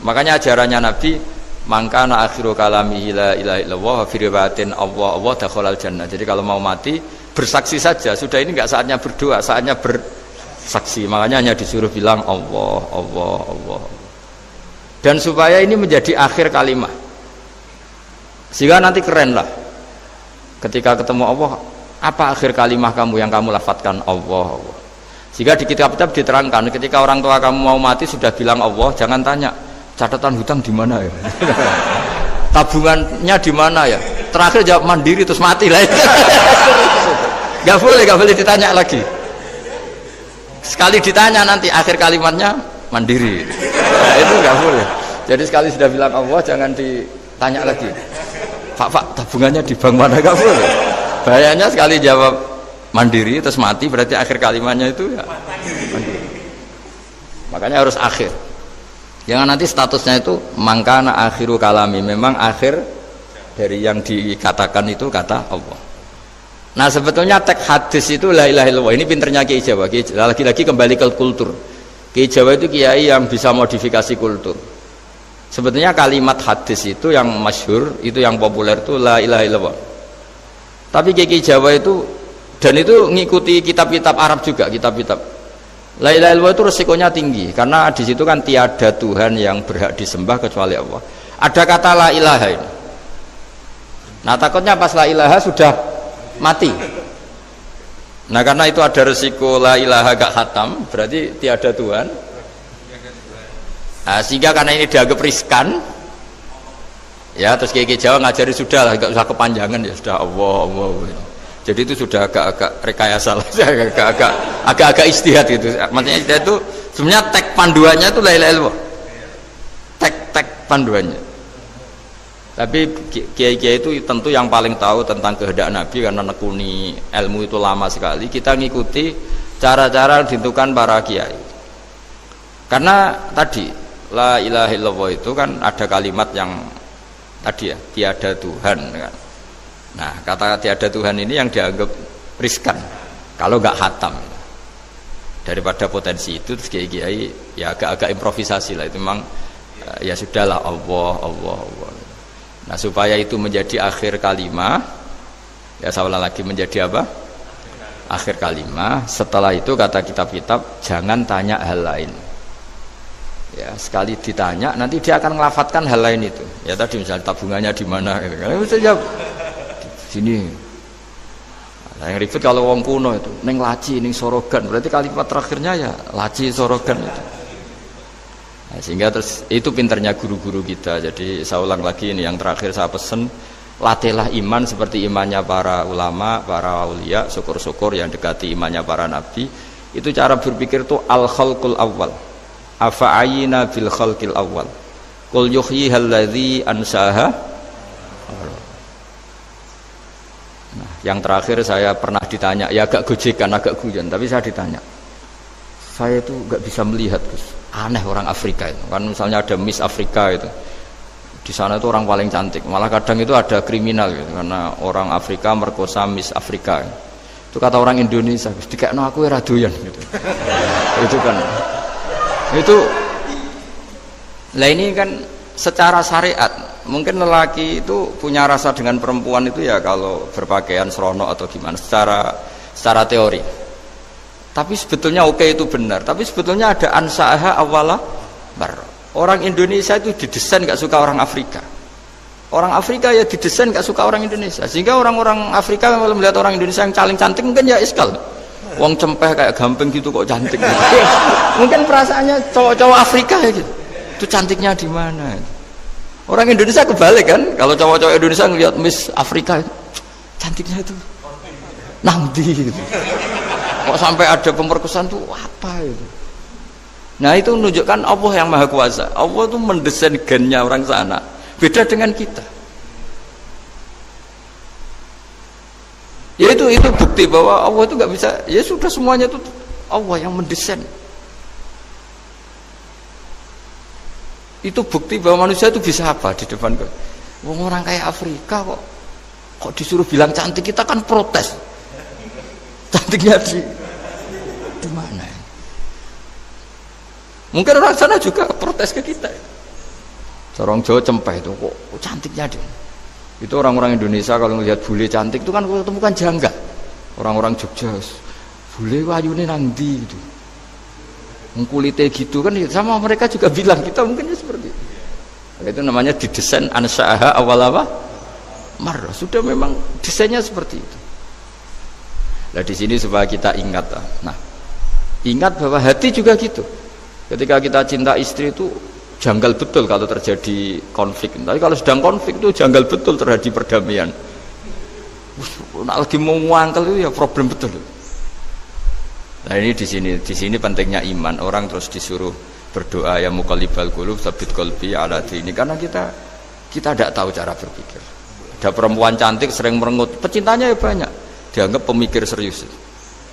Makanya ajarannya Nabi, mangkana akhiru kalamihi la ilaha illallah wa fi riwayatin Allah dakhalal jannah. Jadi kalau mau mati bersaksi saja, sudah ini enggak saatnya berdoa, saatnya bersaksi. Makanya hanya disuruh bilang Allah, Allah, Allah. Dan supaya ini menjadi akhir kalimat. Sehingga nanti keren lah. Ketika ketemu Allah, apa akhir kalimat kamu yang kamu lafadzkan? Allah, Allah. Sehingga di kitab-kitab diterangkan ketika orang tua kamu mau mati sudah bilang Allah, jangan tanya catatan hutang di mana ya? Tabungannya di mana ya? Terakhir jawab mandiri terus mati lah. Gak boleh ditanya lagi. Sekali ditanya nanti akhir kalimatnya mandiri. Nah, itu gak boleh. Jadi sekali sudah bilang Allah jangan ditanya lagi. Pak tabungannya di bank mana, gak boleh. Bahayanya sekali jawab mandiri terus mati berarti akhir kalimatnya itu ya mandiri. Makanya harus akhir. Jangan nanti statusnya itu mangkana akhiru kalami, memang akhir dari yang dikatakan itu kata Allah. Nah sebetulnya teks hadis itu la ilaha illallah. Ini pinternya Kiai Jawa. Lagi-lagi kembali ke kultur. Kiai Jawa itu kiai yang bisa modifikasi kultur. Sebetulnya kalimat hadis itu yang masyhur, itu yang populer itu la ilaha illallah. Tapi Kiai Jawa itu, dan itu ngikuti kitab-kitab Arab juga, kitab-kitab. La ilaha illallah itu resikonya tinggi karena di situ kan tiada Tuhan yang berhak disembah kecuali Allah. Ada kata la ilaha ini. Nah takutnya pas la ilaha sudah mati. Nah karena itu ada resiko la ilaha gak khatam, berarti tiada Tuhan. Nah, sehingga karena ini dianggap riskan, ya terus Kiai Jawa ngajari sudah lah, gak usah kepanjangan ya sudah Allah. Jadi itu sudah agak-agak rekayasa lah, agak-agak istihad gitu. Maksudnya istihad itu sebenarnya teks panduannya itu la ilaha illallah. Teks panduannya. Tapi kiai-kiai itu tentu yang paling tahu tentang kehendak Nabi karena nekuni ilmu itu lama sekali. Kita ngikuti cara-cara ditentukan para kiai. Karena tadi la ilaha illallah itu kan ada kalimat yang tadi ya, tiada Tuhan kan. Nah, kata tiada Tuhan ini yang dianggap riskan kalau nggak khatam. Daripada potensi itu terus kiai-kiai ya agak-agak improvisasi lah, itu memang ya sudahlah Allah. Nah supaya itu menjadi akhir kalimah, ya saya ulang lagi menjadi apa? Akhir kalimah. Setelah itu kata kitab-kitab jangan tanya hal lain. Ya sekali ditanya nanti dia akan ngelafatkan hal lain itu. Ya tadi misalnya tabungannya di mana? Gitu. Kalau bisa jawab sini. Nah, yang ribet kalau wong kuno itu neng laci, neng sorogan. Berarti kalimat terakhirnya ya laci sorogan itu. Nah, sehingga terus itu pinternya guru-guru kita. Jadi saya ulang lagi ini yang terakhir saya pesen, latihlah iman seperti imannya para ulama, para aulia, syukur-syukur yang dekati imannya para nabi. Itu cara berpikir tuh al khalqul awal. Afa'ayina bil khalqil awal. Qul yuhyihal ladzi ansaha. Nah, yang terakhir saya pernah ditanya, ya agak gojekan, agak guyon, tapi saya ditanya. Saya itu nggak bisa melihat, Gus. Aneh orang Afrika itu. Kan misalnya ada Miss Afrika itu. Di sana itu orang paling cantik. Malah kadang itu ada kriminal gitu, karena orang Afrika merkosa Miss Afrika. Itu kata orang Indonesia, Gus, dikekno aku ora doyan gitu. Itu kan. Itu lah ini kan secara syariat mungkin lelaki itu punya rasa dengan perempuan itu ya kalau berpakaian serono atau gimana secara teori. Tapi sebetulnya oke itu benar. Tapi sebetulnya ada ansaaha awala bar. Orang Indonesia itu didesain gak suka orang Afrika. Orang Afrika ya didesain gak suka orang Indonesia. Sehingga orang-orang Afrika kalau melihat orang Indonesia yang paling cantik mungkin ya iskal. Wong cempeh kayak gampang gitu kok cantik. Gitu. Mungkin perasaannya cowok-cowok Afrika ya gitu. Itu cantiknya di mana? Orang Indonesia kebalik kan, kalau cowok-cowok Indonesia ngelihat Miss Afrika itu, cantiknya itu nangdi gitu. Kok sampai ada pemerkosaan tuh apa itu? Nah itu menunjukkan Allah yang Maha Kuasa. Allah tuh mendesain gennya orang sana. Beda dengan kita. Ya itu bukti bahwa Allah itu nggak bisa. Ya sudah semuanya itu Allah yang mendesain. Itu bukti bahwa manusia itu bisa apa di depan orang kayak Afrika kok disuruh bilang cantik, kita kan protes. Cantiknya di mana? Mungkin orang sana juga protes ke kita. Orang Jawa cempeh itu kok cantiknya dia. Itu orang-orang Indonesia kalau melihat bule cantik itu kan temukan janggal. Orang-orang Jogja bule wayune nang ndi gitu. Kulitnya gitu kan sama mereka juga bilang kita mungkin seperti itu. Itu namanya didesain ansaaha awal apa? Marrah. Sudah memang desainnya seperti itu. Nah di sini supaya kita ingat. Nah, ingat bahwa hati juga gitu. Ketika kita cinta istri itu janggal betul kalau terjadi konflik. Tapi kalau sedang konflik itu janggal betul terjadi perdamaian. Nak lagi mau ngangkel itu ya problem betul. Nah ini di sini pentingnya iman. Orang terus disuruh berdoa ya muqallibal qulub tsabit qalbi ala dini, karena kita tidak tahu cara berpikir. Ada perempuan cantik sering merengut, pecintanya ya banyak, dianggap pemikir serius.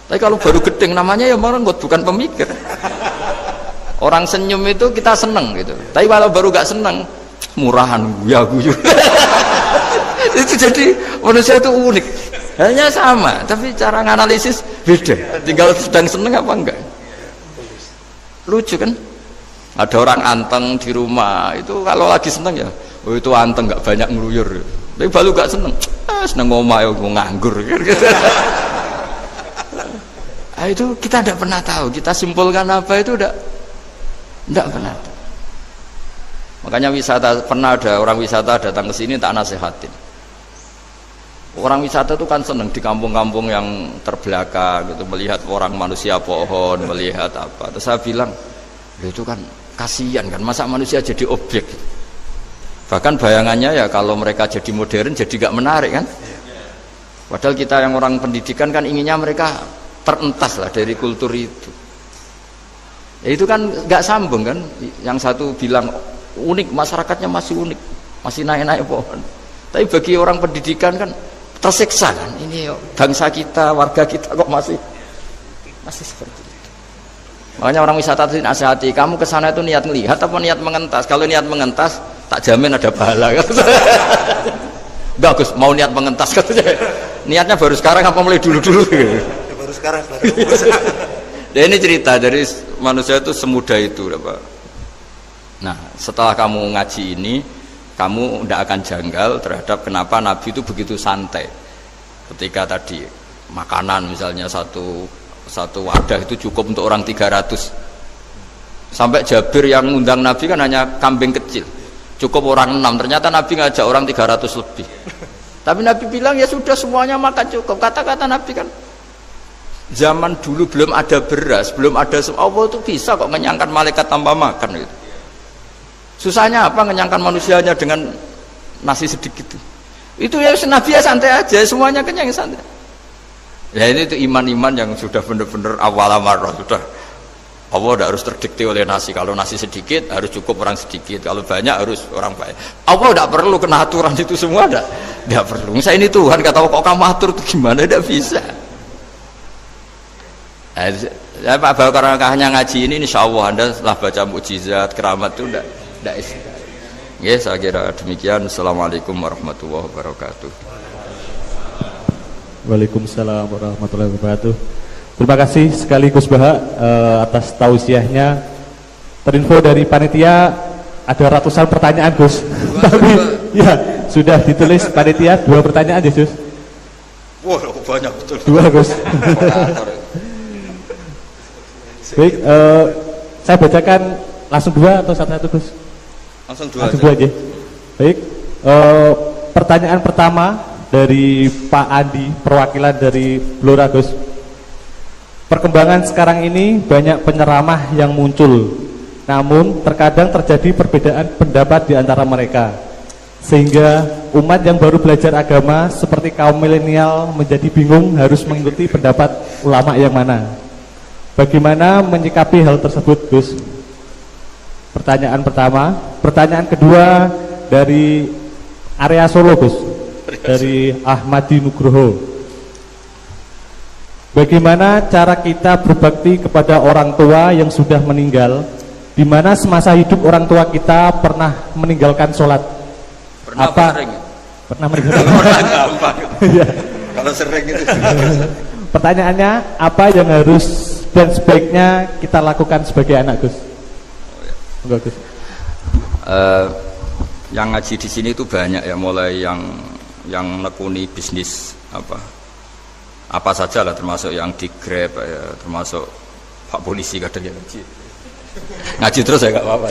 Tapi kalau baru gedeng namanya ya merengut, bukan pemikir. Orang senyum itu kita seneng gitu. Tapi kalau baru gak seneng, murahan guyu. Itu jadi manusia itu unik. Hanya sama, tapi cara nganalisis beda. Tinggal sedang seneng apa enggak. Lucu kan? Ada orang anteng di rumah, itu kalau lagi seneng ya, oh itu anteng gak banyak ngeluyur. Tapi baru gak seneng, seneng ngomah ya nganggur. Nah, itu kita tidak pernah tahu. Kita simpulkan apa itu tidak pernah tahu. Makanya wisata, pernah ada orang wisata datang ke sini tak nasihatin. Orang wisata itu kan seneng di kampung-kampung yang terbelakang gitu, melihat orang manusia pohon, melihat apa. Terus saya bilang, itu kan kasihan kan, masa manusia jadi objek. Bahkan bayangannya ya kalau mereka jadi modern jadi gak menarik kan. Padahal kita yang orang pendidikan kan inginnya mereka terentas lah dari kultur itu. Ya itu kan gak sambung kan. Yang satu bilang unik, masyarakatnya masih unik, masih naik-naik pohon. Tapi bagi orang pendidikan kan tersiksa kan. Ini bangsa kita, warga kita kok masih seperti itu. Makanya orang wisata itu nasihati, kamu kesana itu niat melihat apa niat mengentas? Kalau niat mengentas, tak jamin ada pahala. Bagus, mau niat mengentas katanya. Niatnya baru sekarang apa mulai dulu-dulu? Baru sekarang. Ya ini cerita dari manusia itu semudah itu, Pak. Nah, setelah kamu ngaji ini, kamu tidak akan janggal terhadap kenapa Nabi itu begitu santai. Ketika tadi makanan misalnya satu wadah itu cukup untuk orang 300. Sampai Jabir yang ngundang Nabi kan hanya kambing kecil, cukup orang 6. Ternyata Nabi ngajak orang 300 lebih. Tapi Nabi bilang ya sudah semuanya makan cukup. Kata-kata Nabi kan, zaman dulu belum ada beras, belum ada Allah itu bisa kok mengenyangkan malaikat tanpa makan gitu. Susahnya apa mengenyangkan manusianya dengan nasi sedikit itu ya Nabi ya santai aja, semuanya kenyang santai. Ya ini itu iman-iman yang sudah benar-benar awal amarah, sudah Allah tidak harus terdikte oleh nasi. Kalau nasi sedikit harus cukup orang sedikit, kalau banyak harus orang banyak. Allah tidak perlu kena aturan itu semua, tidak perlu. Saya ini Tuhan kata kok kamu atur itu gimana, tidak bisa. Saya Pak Bakar hanya ngaji ini insya Allah Anda setelah baca mukjizat keramat itu tidak istiqamah. Ya saya kira demikian. Assalamualaikum warahmatullahi wabarakatuh. Waalaikumsalam warahmatullahi wabarakatuh. Terima kasih sekali Gus Baha atas tausiahnya. Terinfo dari panitia ada ratusan pertanyaan Gus. Tapi ya sudah ditulis panitia 2 pertanyaan ya Gus. Wah banyak betul. 2 Gus. Baik, saya bacakan langsung 2 atau satu-satu Gus? Langsung 2 aja. Baik, pertanyaan pertama dari Pak Andi, perwakilan dari Blora Gus. Perkembangan sekarang ini banyak penceramah yang muncul, namun terkadang terjadi perbedaan pendapat di antara mereka, sehingga umat yang baru belajar agama seperti kaum milenial menjadi bingung harus mengikuti pendapat ulama yang mana. Bagaimana menyikapi hal tersebut Gus? Pertanyaan pertama. Pertanyaan kedua dari area Solo Gus, dari Ahmadi Nugroho. Bagaimana cara kita berbakti kepada orang tua yang sudah meninggal, di mana semasa hidup orang tua kita pernah meninggalkan sholat? Pernah meninggalkan sholat? Ya. Kalau sering itu. Pertanyaannya, apa yang harus dan sebaiknya kita lakukan sebagai anak Gus? Enggak Gus. Yang ngaji di sini itu banyak ya, mulai yang nekuni bisnis apa saja lah, termasuk yang di Grab ya, termasuk Pak Polisi kadang yang ngaji terus ya nggak apa-apa.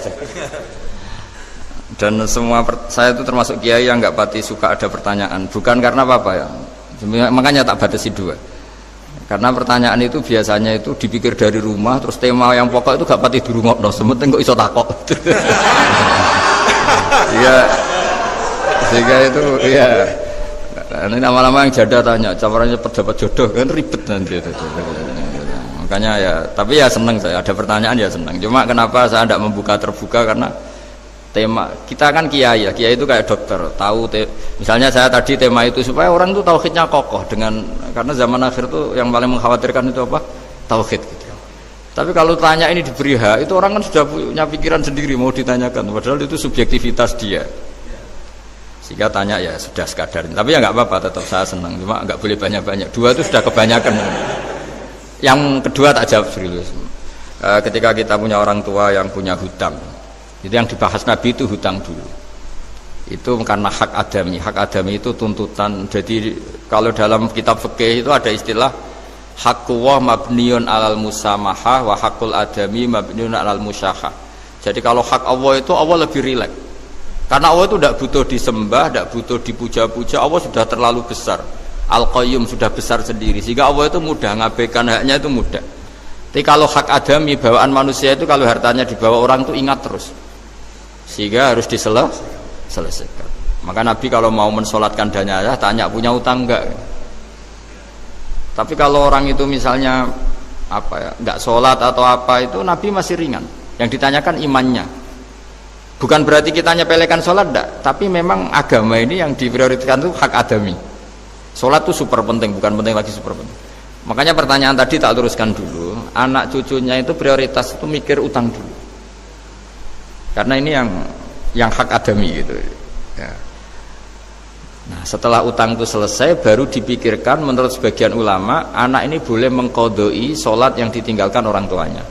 Dan semua saya itu termasuk kiai yang nggak pati suka ada pertanyaan, bukan karena apa-apa ya, makanya tak batasi 2. Karena pertanyaan itu biasanya itu dipikir dari rumah, terus tema yang pokok itu gak pati dirungokno, sementing kok iso takok. Sehingga itu ya. Ini lama-lama yang janda tanya, caranya pendapat jodoh kan ribet nanti. Makanya ya, tapi ya seneng saya ada pertanyaan ya seneng. Cuma kenapa saya tidak membuka terbuka karena tema kita kan kiai ya, kiai itu kayak dokter, tahu misalnya saya tadi tema itu supaya orang itu tauhidnya kokoh dengan karena zaman akhir itu yang paling mengkhawatirkan itu apa? Tauhid gitu. Tapi kalau tanya ini diberi hak, itu orang kan sudah punya pikiran sendiri mau ditanyakan, padahal itu subjektivitas dia. Sehingga tanya ya sudah sekadar. Tapi ya nggak apa-apa, tetap saya senang. Cuma nggak boleh banyak-banyak. 2 itu sudah kebanyakan. Yang kedua tak jawab serius. Ketika kita punya orang tua yang punya hutang, itu yang dibahas Nabi itu hutang dulu. Itu karena hak adami. Hak adami itu tuntutan. Jadi kalau dalam kitab fikih itu ada istilah haqqullah mabniun alal musamahah wa haqqul adami mabniun alal musyahah. Jadi kalau hak Allah itu Allah lebih rileks. Karena Allah itu tidak butuh disembah, tidak butuh dipuja-puja. Allah sudah terlalu besar. Al-Qayyum sudah besar sendiri. Sehingga Allah itu mudah, ngabaikan haknya itu mudah. Tapi kalau hak adami, bawaan manusia itu kalau hartanya dibawa orang itu ingat terus. Sehingga harus diselesaikan. Maka Nabi kalau mau mensolatkan jenazah tanya punya utang enggak. Tapi kalau orang itu misalnya enggak sholat atau apa itu Nabi masih ringan. Yang ditanyakan imannya. Bukan berarti kita nyepelekan sholat enggak, tapi memang agama ini yang diprioritaskan itu hak adami. Sholat itu super penting, bukan penting lagi super penting. Makanya pertanyaan tadi tak luruskan dulu, anak cucunya itu prioritas itu mikir utang dulu. Karena ini yang hak adami gitu. Ya. Nah setelah utang itu selesai, baru dipikirkan menurut sebagian ulama, anak ini boleh mengqodoi sholat yang ditinggalkan orang tuanya.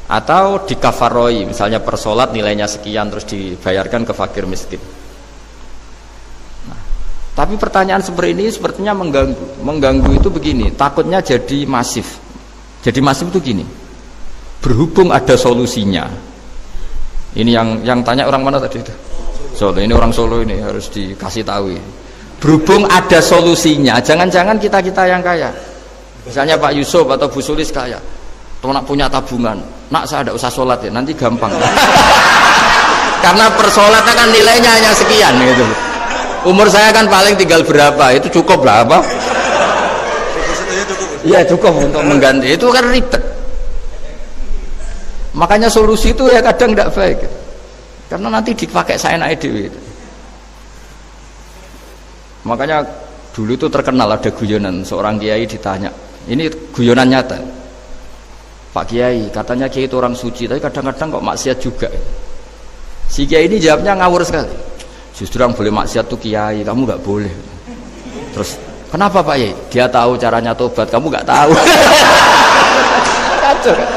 Atau dikafaroi, misalnya per sholat nilainya sekian terus dibayarkan ke fakir miskin. Nah, tapi pertanyaan seperti ini sepertinya mengganggu itu begini, takutnya jadi masif. Jadi masif itu gini, berhubung ada solusinya. Ini yang tanya orang mana tadi itu? Solo, ini orang Solo ini harus dikasih tahu. Berhubung ada solusinya, jangan-jangan kita yang kaya. Misalnya Pak Yusuf atau Bu Sulis kaya. Kalau nak punya tabungan, nak saya ada usah sholat ya, nanti gampang. Karena persolatnya kan nilainya hanya sekian gitu. Umur saya kan paling tinggal berapa, itu cukup lah apa? Iya cukup untuk mengganti, itu kan ribet. Makanya solusi itu ya kadang tidak baik, karena nanti dipakai saya naik dewi. Makanya dulu itu terkenal ada guyonan seorang kiai ditanya, ini guyonan nyata. Pak Kiai, katanya Kiai itu orang suci, tapi kadang-kadang kok maksiat juga. Si Kiai ini jawabnya ngawur sekali. Justru yang boleh maksiat tuh Kiai, kamu nggak boleh. Terus, kenapa Pak Kiai? Dia tahu caranya tobat, kamu nggak tahu. Kacau kan?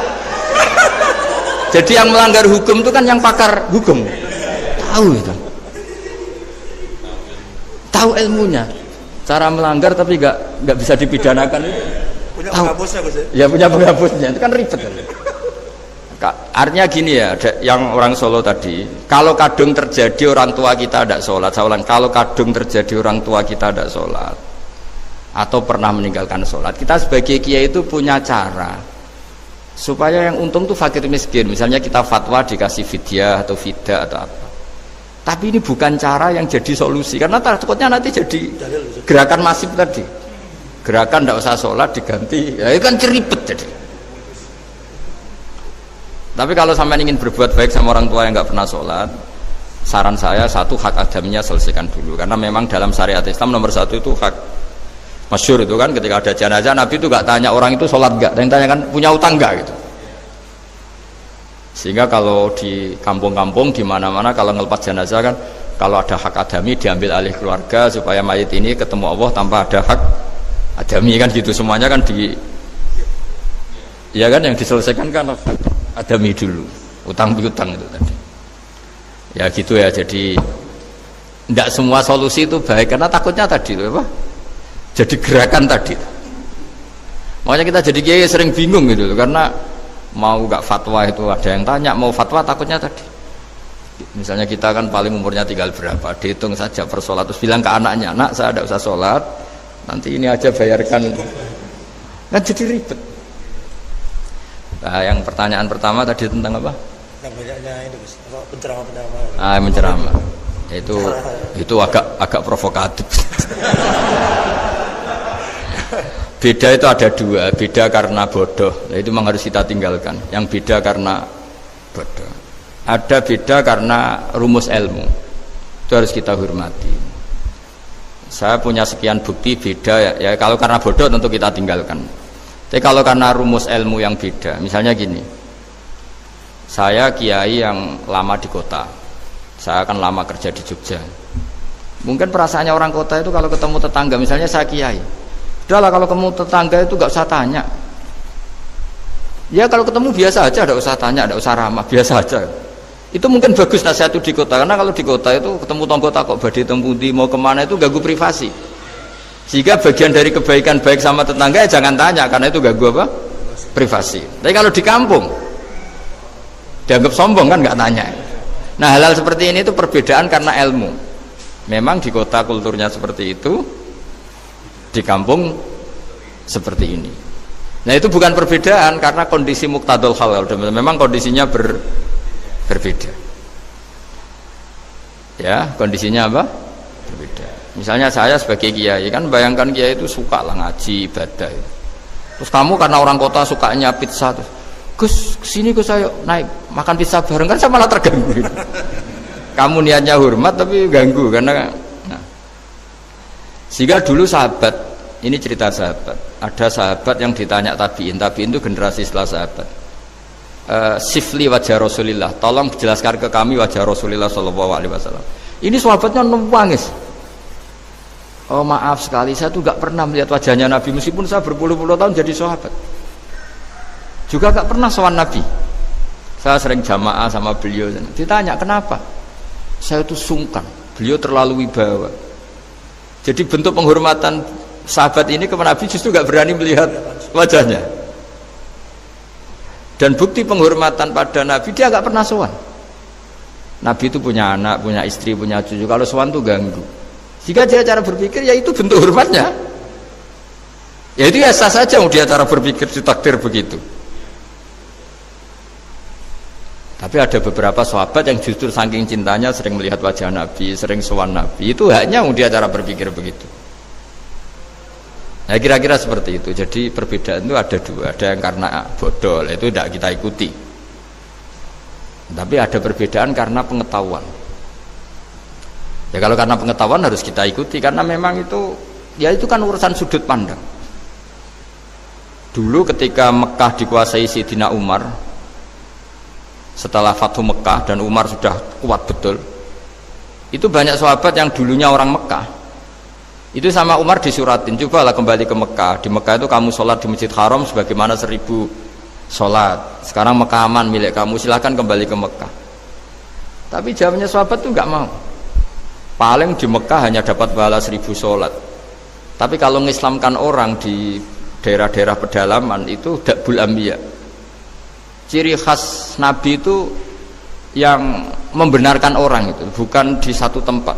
Jadi yang melanggar hukum itu kan yang pakar hukum. Tahu itu. Tahu ilmunya. Cara melanggar tapi nggak bisa dipidanakan itu. Punya penghapusnya Bos ya? Ya punya penghapusnya, itu kan ribet. Artinya gini ya, yang orang Solo tadi, kalau kadung terjadi orang tua kita tidak sholat, saya ulang, kalau kadung terjadi orang tua kita tidak sholat atau pernah meninggalkan sholat, kita sebagai kiai itu punya cara supaya yang untung tuh fakir miskin. Misalnya kita fatwa dikasih fidyah atau fidah atau apa. Tapi ini bukan cara yang jadi solusi, karena takutnya nanti jadi gerakan masif tadi. Gerakan tidak usah sholat diganti, ya itu kan ceribet jadi. Tapi kalau sampai ingin berbuat baik sama orang tua yang nggak pernah sholat, saran saya satu, hak adaminya selesaikan dulu, karena memang dalam syariat Islam nomor 1 itu hak masyhur itu kan, ketika ada jenazah Nabi itu nggak tanya orang itu sholat nggak, dan tanya kan punya utang nggak gitu. Sehingga kalau di kampung-kampung di mana-mana kalau ngelepas jenazah kan, kalau ada hak adami diambil alih keluarga supaya mayit ini ketemu Allah tanpa ada hak adami kan gitu, semuanya kan ya kan yang diselesaikan kan adami dulu, utang piutang itu tadi. Ya gitu ya, jadi tidak semua solusi itu baik karena takutnya tadi apa? Jadi gerakan tadi. Makanya kita jadi kiai sering bingung gitu karena mau gak fatwa itu ada yang tanya, mau fatwa takutnya tadi. Misalnya kita kan paling umurnya tinggal berapa, dihitung saja per sholat, terus bilang ke anaknya, nak saya tidak usah sholat, nanti ini aja bayarkan Kan jadi ribet. Nah, yang pertanyaan pertama tadi tentang apa? Yang banyaknya itu Gus, apa penceramah-penceramah. Menceramah. Itu agak provokatif. Beda itu ada dua, beda karena bodoh. Nah, itu memang harus kita tinggalkan. Yang beda karena bodoh. Ada beda karena rumus ilmu. Itu harus kita hormati. Saya punya sekian bukti beda ya kalau karena bodoh tentu kita tinggalkan. Tapi kalau karena rumus ilmu yang beda, misalnya gini. Saya kiai yang lama di kota. Saya kan lama kerja di Jogja. Mungkin perasaannya orang kota itu kalau ketemu tetangga, misalnya saya kiai. Udahlah kalau ketemu tetangga itu gak usah tanya. Ya kalau ketemu biasa aja, gak usah tanya, gak usah ramah, biasa aja. Itu mungkin bagus nasihat itu di kota, karena kalau di kota itu ketemu tonggo takok badhe tempundi mau kemana itu ganggu privasi. Sehingga bagian dari kebaikan baik sama tetangga ya jangan tanya, karena itu ganggu apa? Privasi. Tapi kalau di kampung dianggap sombong kan nggak tanya. Nah hal-hal seperti ini itu perbedaan karena ilmu. Memang di kota kulturnya seperti itu, di kampung seperti ini. Nah itu bukan perbedaan karena kondisi muqtadul hal. Memang kondisinya berbeda. Ya, kondisinya apa? Berbeda. Misalnya saya sebagai kiai kan bayangkan kiai itu suka lah ngaji ibadah. Terus kamu karena orang kota sukanya pizza terus, Gus kesini Gus ayo naik makan pizza bareng kan saya malah terganggu. Kamu niatnya hormat tapi ganggu karena sehingga dulu sahabat, ini cerita sahabat, ada sahabat yang ditanya tabiin itu generasi setelah sahabat. Sifli wajah Rasulillah, tolong jelaskan ke kami wajah Rasulillah Shallallahu Alaihi Wasallam. Ini sahabatnya nangis. Oh maaf sekali, saya tuh gak pernah melihat wajahnya Nabi meskipun saya berpuluh-puluh tahun jadi sahabat. Juga gak pernah sowan Nabi. Saya sering jamaah sama beliau. Ditanya kenapa? Saya itu sungkan. Beliau terlalu wibawa. Jadi bentuk penghormatan sahabat ini ke Nabi justru gak berani melihat wajahnya. Dan bukti penghormatan pada Nabi dia gak pernah sowan. Nabi itu punya anak, punya istri, punya cucu. Kalau sowan tuh ganggu. Jika dia cara berpikir ya itu bentuk hormatnya. Ya itu ya sah saja dia cara berpikir ditakdir begitu. Tapi ada beberapa sahabat yang justru saking cintanya sering melihat wajah Nabi, sering sowan Nabi. Itu haknya dia cara berpikir begitu. Nah kira-kira seperti itu. Jadi perbedaan itu ada dua. Ada yang karena bodoh, itu tidak kita ikuti. Tapi ada perbedaan karena pengetahuan. Ya kalau karena pengetahuan harus kita ikuti karena memang itu ya itu kan urusan sudut pandang. Dulu ketika Mekah dikuasai Sayyidina Umar, setelah Fathu Mekah dan Umar sudah kuat betul, itu banyak sahabat yang dulunya orang Mekah itu sama Umar disuratin, cobalah kembali ke Mekah. Di Mekah itu kamu sholat di Masjid Haram sebagaimana 1000 sholat. Sekarang Mekah aman milik kamu, silahkan kembali ke Mekah. Tapi jawabnya sahabat tuh nggak mau. Paling di Mekah hanya dapat pahala 1000 sholat. Tapi kalau mengislamkan orang di daerah-daerah pedalaman itu dakbul ambiya. Ciri khas Nabi itu yang membenarkan orang itu, bukan di satu tempat.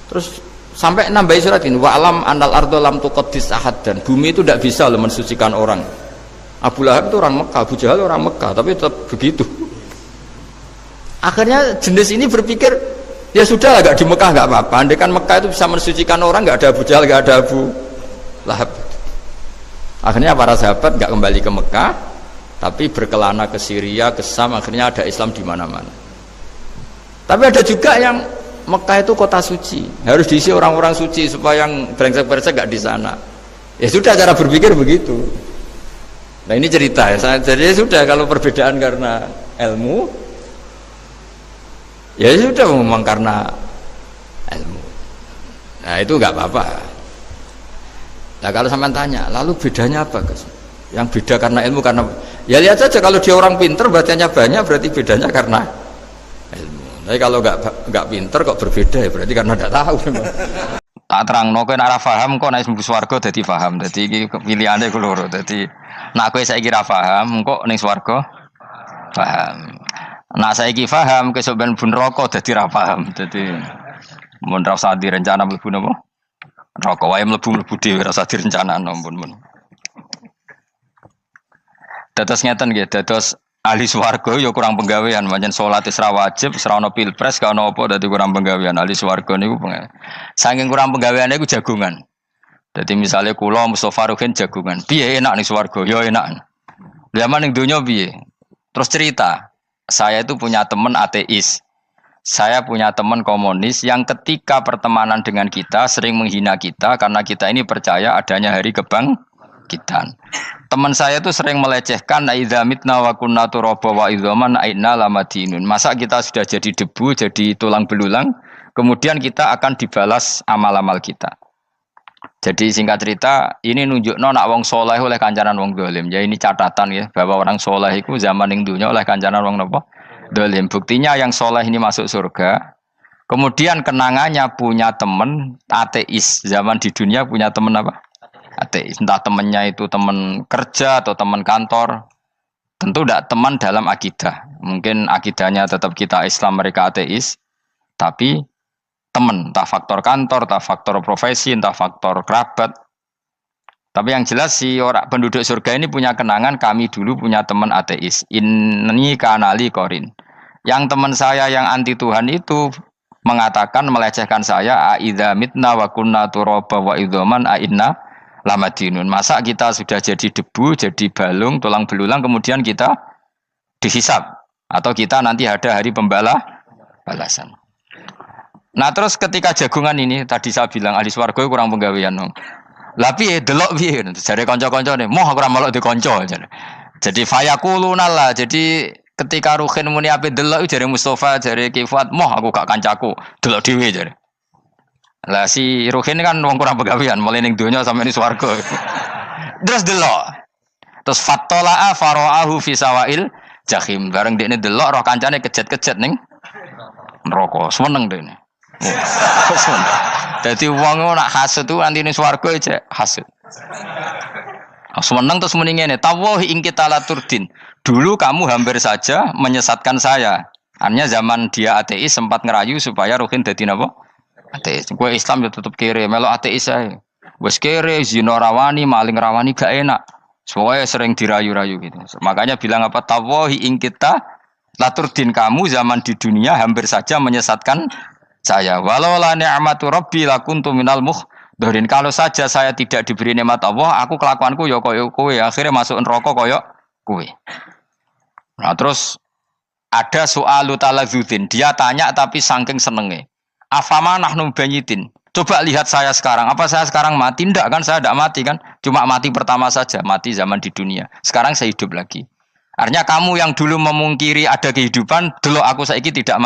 Terus sampai nambahi surat ini, wa'alam anal ardo lam tuqaddis ahad, dan bumi itu tidak bisa loh mensucikan orang. Abu Lahab itu orang Mekah, Abu Jahal orang Mekah, tapi tetap begitu. Akhirnya jenis ini berpikir, ya sudah agak di Mekah nggak apa-apa. Andai kan Mekah itu bisa mensucikan orang, nggak ada Abu Jahal, nggak ada Abu Lahab. Akhirnya para sahabat nggak kembali ke Mekah, tapi berkelana ke Syria, ke Sam. Akhirnya ada Islam di mana-mana. Tapi ada juga yang Mekah itu kota suci, harus diisi orang-orang suci supaya yang brengsek-brengsek nggak di sana. Ya sudah cara berpikir begitu. Nah ini cerita ya. Jadi sudah kalau perbedaan karena ilmu, ya sudah memang karena ilmu. Nah itu nggak apa-apa. Nah kalau sampean tanya, lalu bedanya apa guys? Yang beda karena ilmu karena ya lihat saja kalau dia orang pinter bacanya banyak berarti bedanya karena ilmu. Tapi kalau nggak pinter kok berbeda ya berarti karena tidak tahu. Tak terang no, kowe nek ora paham kok nek mlebu swarga dadi paham. Dadi iki pilihane ku loro. Dadi nek kowe saiki ra paham kok ning swarga paham. Nek saiki paham kesuk ben bun neraka dadi ra paham. Dadi mun ra usah direncana mlebu napa? Neraka wae mlebu dhewe ra usah direncanakno mun. Dados ngeten nggih, dados ahli swarga ya kurang penggawean, pancen salat wis ra wajib, wis ra ono pilpres, gak ono apa dadi kurang penggawean. Ahli swarga niku saking kurang penggaweane iku jagungan. Jadi misalnya kula Mustofa Ruhin jagungan, piye enak ning swarga? Ya enak. Zaman ning donya piye? Terus cerita, saya itu punya teman ateis. Saya punya teman komunis yang ketika pertemanan dengan kita sering menghina kita karena kita ini percaya adanya hari kebangkitan. Teman saya itu sering melecehkan idza mitna wa kunna turaba wa idzaman aina lamadinun. Masa kita sudah jadi debu, jadi tulang belulang, kemudian kita akan dibalas amal-amal kita. Jadi singkat cerita, ini nunjukno nak wong soleh oleh kancanan wong dolim. Ya ini catatan ya bahwa orang soleh itu zaman ning dunya oleh kancanan wong napa? Dolim. Buktinya yang soleh ini masuk surga. Kemudian kenangannya punya teman ateis. Zaman di dunia punya teman apa? Ateis. Entah temannya itu teman kerja atau teman kantor. Tentu tidak teman dalam akidah. Mungkin akidahnya tetap kita Islam, mereka ateis. Tapi teman, entah faktor kantor, entah faktor profesi, entah faktor kerabat. Tapi yang jelas si orang penduduk surga ini punya kenangan, kami dulu punya teman ateis. Ini kanali korin. Yang teman saya yang anti Tuhan itu mengatakan, melecehkan saya, aidza mitna wa kunna turaba wa idzaman ainna lamadinun. Masa kita sudah jadi debu, jadi balung, tulang belulang, kemudian kita dihisab. Atau kita nanti ada hari balasan. Nah terus ketika jagungan ini, tadi saya bilang ahli swarga kurang penggawean. Lah piye delok piye jare kanca-kancane moh aku ora melok di kanca jadi fayaquluna lah. Jadi ketika Ruhin muni ape delok jare Mustofa jare Kifat moh aku gak kancaku delok dhewe jare. Lah si Ruhin kan wong kurang pegawean mulai ning donya sampe ning swarga. Terus delok. Terus fattala'a fara'ahu fi sawail jahim. Bareng dekne delok roh kancane kejet-kejet ning neraka. Seneng dekne. Jadi wong nak hasud tu nanti ning swarga aja hasud. Seneng terus muni ngene, tawahi ing kita laturdin. Dulu kamu hampir saja menyesatkan saya. Artinya zaman dia ateis sempat ngerayu supaya Ruhin dadi napa? Ateis. Kowe Islam ya tetep kere, melok ateis ae. Wis kere, zina rawani, maling rawani gak enak. Soalnya sering dirayu-rayu gitu. Makanya bilang apa? Tawahi ing kita laturdin, kamu zaman di dunia hampir saja menyesatkan saya. Walau la ni'matu rabbi lakuntu minal muhdharin. Kalau saja saya tidak diberi nikmat Allah, aku kelakuanku ya koyo kowe, akhirnya masuk neraka koyo kowe. Nah, terus ada soalu taladzudin. Dia tanya tapi saking senenge. Afama nahnu banyitin. Coba lihat saya sekarang. Apa saya sekarang mati? Tidak kan, saya tidak mati kan. Cuma mati pertama saja, mati zaman di dunia. Sekarang saya hidup lagi. Artinya kamu yang dulu memungkiri ada kehidupan, dulu aku saiki tidak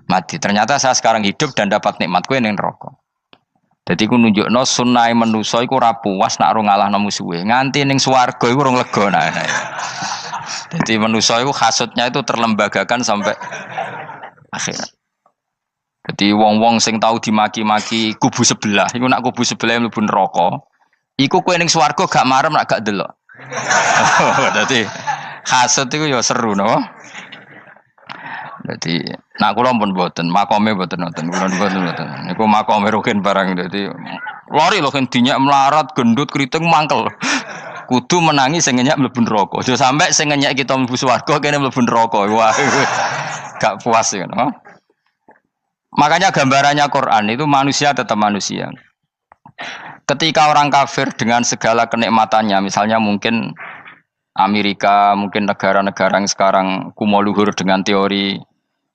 mati. Ternyata saya sekarang hidup dan dapat nikmat kowe ning neraka. Dadi ku nunjukno sunnahe manusa iku ora puas nak ora ngalahno musuhe. Nganti ning swarga iku ora lega nah. Dadi manusa iku hasudnya itu terlembagakan sampai akhirat. Dadi wong-wong sing tahu dimaki-maki kubu sebelah, iku nak kubu sebelah mlebu neraka, iku kowe ning swarga gak marem nak gak delok. Dadi hasud iku ya seru no. Jadi, nak kula pun boten, makome boten nonton, kula boten. Niku makome Ruhin barang dadi lari lho kan dinyak melarat, gendut, kriting mangkel. Kudu menangi sing ngenyak mlebu neraka. Aja sampe sing ngenyak kita mlebu swarga kene mlebu neraka. Wah, gak puas ya, no? Makanya gambarannya Quran itu manusia tetap manusia. Ketika orang kafir dengan segala kenikmatannya, misalnya mungkin Amerika, mungkin negara-negara yang sekarang kumo luhur dengan teori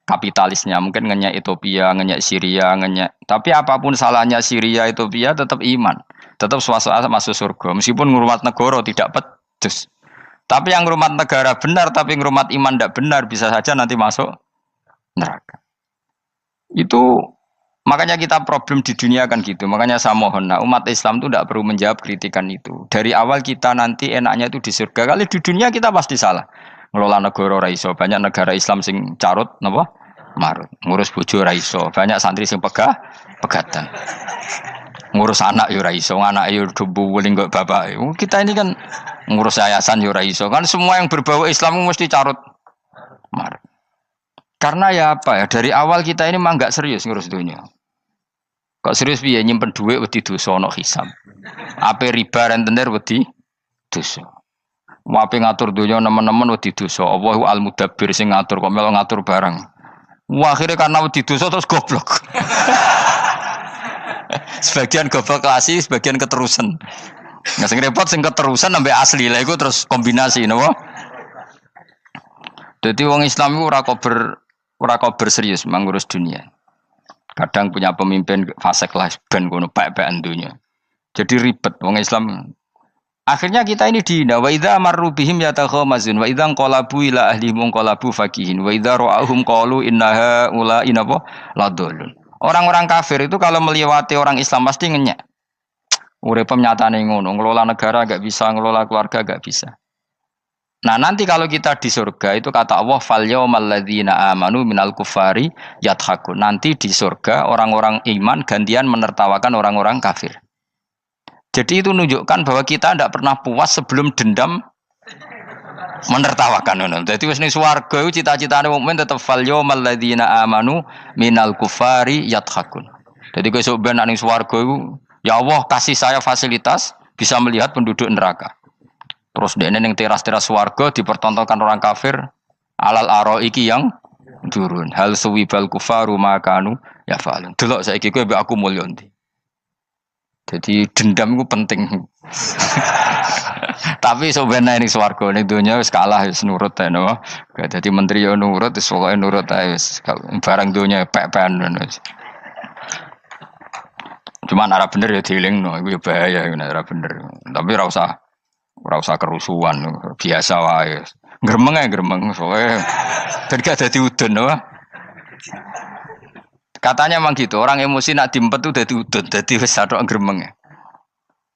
kapitalisnya, mungkin ngenyak Ethiopia, ngenyak Syria, ngenyak. Tapi apapun salahnya Syria, Ethiopia tetap iman, tetap suasana masuk surga. Meskipun ngurmat negara tidak pedes. Tapi yang ngurmat negara benar, tapi ngurmat iman tidak benar, bisa saja nanti masuk neraka. Itu makanya kita problem di dunia kan gitu. Makanya saya mohon, nah, umat Islam itu tidak perlu menjawab kritikan itu. Dari awal kita nanti enaknya itu di surga. Kali di dunia kita pasti salah. Ngelola negara raiso. Banyak negara Islam sing carut, napa? Marut. Ngurus bojo raiso. Banyak santri sing pegatan. Ngurus anak yo raiso, anak yo debu weling kok bapak. Kita ini kan ngurus yayasan yo raiso. Kan semua yang berbau Islam mesti carut, marut. Karena ya apa ya, dari awal kita ini mah enggak serius ngurus dunia. Kok serius piye nyimpen duit wedi dosa ana hisab. Ape riba rentenir wedi dosa. Wape ngatur dunia nemen-nemen wedi dosa. Allahu al-mudabbir sing ngatur kok melo ngatur barang. Wah, akhirnya karena wedi dosa terus goblok. Sebagian goblok klasik, sebagian keterusan. Nggak sing repot sing keterusan sampai asli lah iku terus kombinasi napa? Jadi wong Islam itu ora kober serius mengurus dunia. Kadang punya pemimpin fasik lah ben kono pek-pekan dunia. Jadi ribet wong Islam. Akhirnya kita ini dihina wa idza marru bihim yatakhamazun wa idza qalabu ila ahlihim qalabu fakihin wa idza ra'ahum qalu innaha ula inapa ladallun. Orang-orang kafir itu kalau melewati orang Islam pasti ngenyek. Urip nyatane ngono, ngelola negara enggak bisa, ngelola keluarga enggak bisa. Nah, nanti kalau kita di surga itu kata Allah fal yaumal ladzina amanu minal kufari yadhakun. Nanti di surga orang-orang iman gantian menertawakan orang-orang kafir. Jadi itu menunjukkan bahwa kita tidak pernah puas sebelum dendam menertawakan. Jadi wis ning swarga iku cita-citane mukmin tetep fal yaumal ladzina amanu minal kufari yadhakun. Jadi kowe sok ben ning swarga iku ya Allah kasih saya fasilitas bisa melihat penduduk neraka. Terus dene ning teras-teras swarga dipertontonkan orang kafir alal araiki yang durun. Hal suwibal kufaru makanu ya falun. Delok saiki kowe mbek aku mulya ndi. Jadi dendam itu penting. Tapi sebenarnya ini swarga ini dunia wis kalah wis nurut ae no. Dadi menteri yo nurut wis pokoke nurut ae wis barang dunia pek-pekan wis. Cuman arah bener ya dielingno iku ya bahaya ora bener. Tapi ora usah kerusuhan biasa wae. Gremeng ae gremeng pokoke ben gak dadi udun no. Katanya memang gitu, orang emosi nak diempet tuh dadi udun, dadi wis sadok gremeng.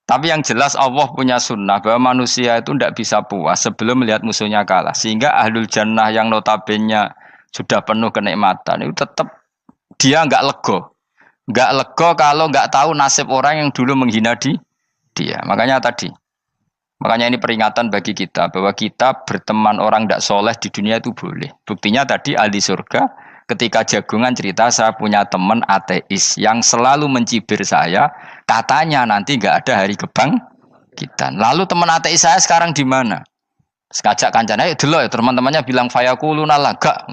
Tapi yang jelas Allah punya sunnah bahwa manusia itu tidak bisa puas sebelum melihat musuhnya kalah. Sehingga ahlul jannah yang notabene sudah penuh kenikmatan itu tetap dia enggak lego. Enggak lego kalau enggak tahu nasib orang yang dulu menghina dia. Makanya ini peringatan bagi kita bahwa kita berteman orang tidak soleh di dunia itu boleh. Buktinya tadi ahli surga ketika jagungan cerita saya punya teman ateis yang selalu mencibir saya, katanya nanti nggak ada hari kebangkitan. Lalu teman ateis saya sekarang di mana? Sekajak kancana, dulu ya teman-temannya bilang fayakuluna laga.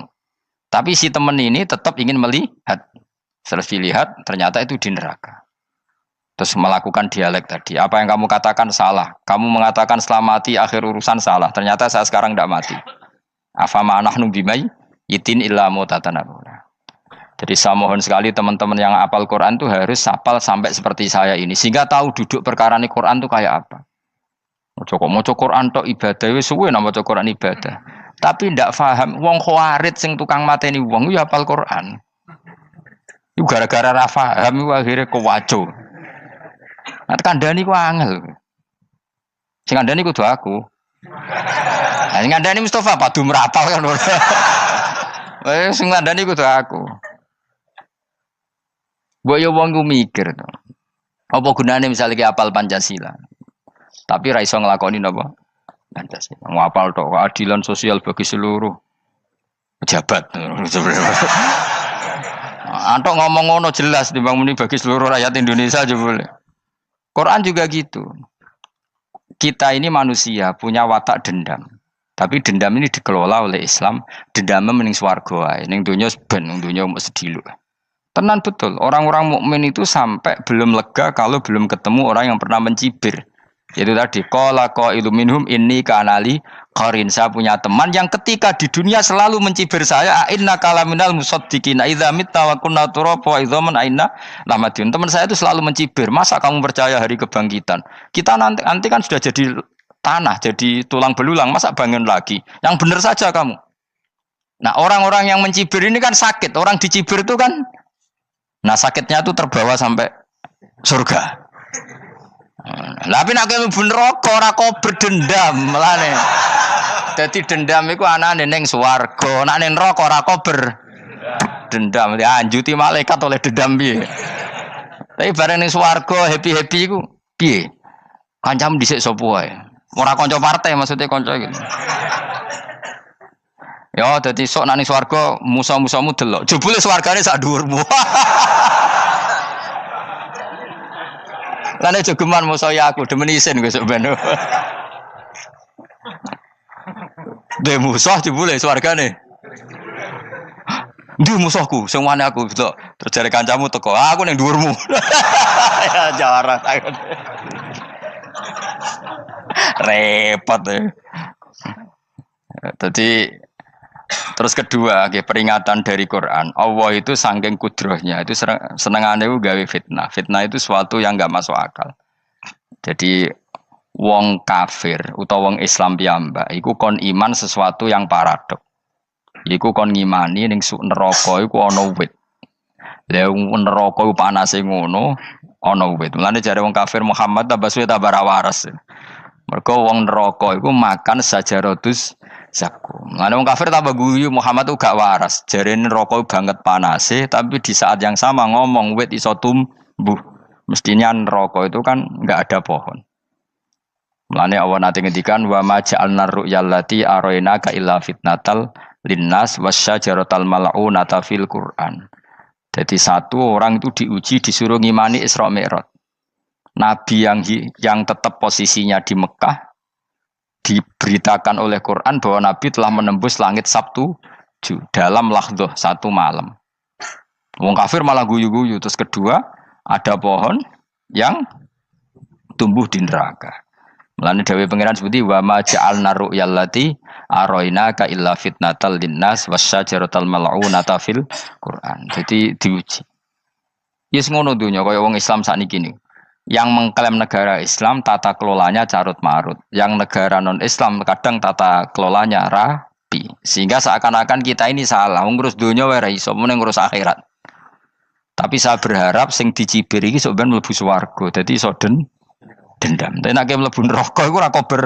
Tapi si teman ini tetap ingin melihat. Setelah dilihat ternyata itu di neraka. Terus melakukan dialek tadi. Apa yang kamu katakan salah. Kamu mengatakan setelah mati akhir urusan salah. Ternyata saya sekarang tidak mati. Afama nahnu bimai itin illa mutatanabuna. Jadi saya mohon sekali teman-teman yang hafal Quran itu harus hafal sampai seperti saya ini sehingga tahu duduk perkara ini Quran itu kayak apa. Moco Quran tok ibadah wis suwe nang maca Quran ibadah. Tapi ndak paham wong khawarit sing tukang mateni wong ya hafal Quran. Iku gara-gara ra paham iku akhire kewaco. Nah kandhani ku angel. Sing kandhani kudu aku. Nah sing kandhani Mustafa padu merapal kan. Sing ngandani kudu aku. Mbok yo wong ku mikir to. Apa gunane misalnya ki apal Pancasila. Tapi ra iso nglakoni napa? Pancasila. Ngapal tok keadilan sosial bagi seluruh pejabat. Antok ngomong ngono jelas timbang muni bagi seluruh rakyat Indonesia aja boleh. Quran juga gitu. Kita ini manusia punya watak dendam. Tapi dendam ini dikelola oleh Islam. Dendamnya mending swarga ae. Ning donya ben, ning donya mesti sedhilu. Tenan betul. Orang-orang mukmin itu sampai belum lega kalau belum ketemu orang yang pernah mencibir. Yaitu tadi qala qailu minhum inni kanali qarin. Saya punya teman yang ketika di dunia selalu mencibir saya, inna kalaminal musaddiqina idza mitta wa kunna turaba wa idzaman aina lamadun. Teman saya itu selalu mencibir. Masa kamu percaya hari kebangkitan? Kita nanti kan sudah jadi tanah, jadi tulang belulang, masa bangun lagi? Yang benar saja kamu. Nah orang-orang yang mencibir ini kan sakit. Orang dicibir itu kan, nah sakitnya itu terbawa sampai surga. Tapi nak kamu bener ora kok berdendam melane. Jadi dendam itu anane ning swarga, nak ning neraka ora kok berdendam. Dianjuti malaikat oleh dendam piye. Tapi bareng ning swarga happy-happy iku piye? Kancamu dhisik sapa wae. Ora kanca partai maksudnya kanca gitu. Ya dadi sok nang swarga musa-musamu delok. Jebule swargane sak dhuwurmu. Lan jogeman musa ya aku demen isin kowe sok ben. Dhe musuh jebule swargane. Ndi musuhku, sing wane aku gitu. Terus jare kancamu teko, aku ning dhuwurmu. Ya jarak. Repot ya. Jadi terus kedua, peringatan dari Quran. Allah itu saking kudrohnya itu senengane gawe fitnah. Fitnah itu sesuatu yang enggak masuk akal. Jadi wong kafir utawa wong Islam piyambak iku kon iman sesuatu yang paradok. Iku kon ngimani ning neraka iku ana wit. Lah neraka iku panase ngono, ana wit. Mulane jare wong kafir Muhammad tambah suwe tambah ra waras. Mergo wong neraka iku makan sajaratus zakum. Mulane wong kafir tambah guyu Muhammad itu gak waras. Jarene neraka banget panase, tapi di saat yang sama ngomong wit iso tumbuh. Mestinya neraka itu kan enggak ada pohon. Mulane Allah nate ngendikan wa ma ja'alna ru'yallati arainaka illa fitnatal linnas wasyajaratal mal'unata fil Qur'an. Jadi satu orang itu diuji disuruh ngimani Isra Mi'raj. Nabi yang tetap posisinya di Mekah diberitakan oleh Quran bahwa Nabi telah menembus langit Sabtu dalam lahdoh satu malam. Wong kafir malah guyu-guyu. Terus kedua ada pohon yang tumbuh di neraka. Mulane dawuh pangeran seperti wa ma ja'alna ru'yallati arainaka illa fitnatal linnas wasyajaratal mal'unata fil Qur'an. Jadi diuji. Yes ngono dunya kaya wong Islam sakniki niku. Yang mengklaim negara Islam tata kelolanya carut marut. Yang negara non Islam kadang tata kelolanya rapi. Sehingga seakan-akan kita ini salah. Ngurus dunya wae ra iso, mung ngurus akhirat. Tapi saya berharap sing dicibir iki sok ben mlebu swarga. Dadi iso dendam. Tapi nek mlebu neraka iku ora kober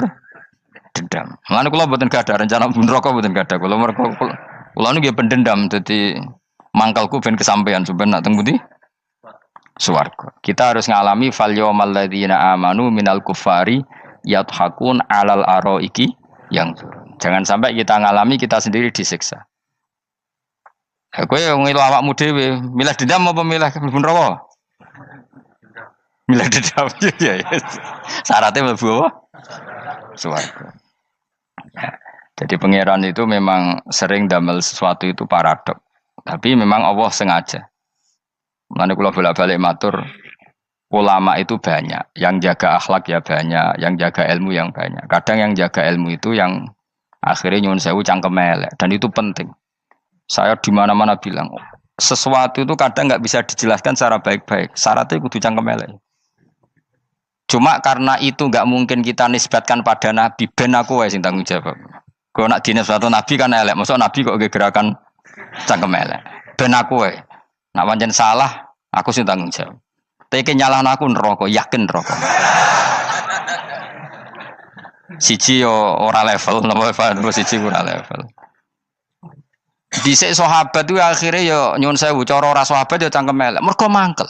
dendam. Mulane kula mboten gadah rencana mlebu neraka mboten gadah. Kula niku nggih pendendam dadi mangkalku ben kesampaian sampeyan nak teng pundi? Swarga. Kita harus ngalami fal yawmal ladzina amanu minal kuffari yadhakun alal araiki yang jangan sampai kita ngalami kita sendiri disiksa. Kowe ngilu awakmu dhewe, milih dendam apa milih mlebu neraka? Milih dendam ya. Syaratnya mlebu apa? Swarga. Jadi pangeran itu memang sering damel sesuatu itu paradok. Tapi memang Allah sengaja. Mulane kula bolak-balik matur, ulama itu banyak, yang jaga akhlak ya banyak, yang jaga ilmu yang banyak. Kadang yang jaga ilmu itu yang akhirnya nyuwun sewu cangkem elek dan itu penting. Saya di mana-mana bilang, sesuatu itu kadang nggak bisa dijelaskan secara baik-baik. Syaratnya kudu cangkem elek. Cuma karena itu nggak mungkin kita nisbatkan pada Nabi, ben aku wae sing tanggung jawab. Kalau nak dinisbatkan Nabi kan elek, maksud Nabi kok gerakan cangkem elek. Ben aku wae. Nak pancen salah, aku sing tanggung jawab. Tapi nyalahno aku neraka, yakin neraka. Siji yo ora level, napa siji ora level. Dhisik sahabat itu akhirnya yo nyuwun sewu cara ora sahabat yo cangkem elek. Mergo mangkel.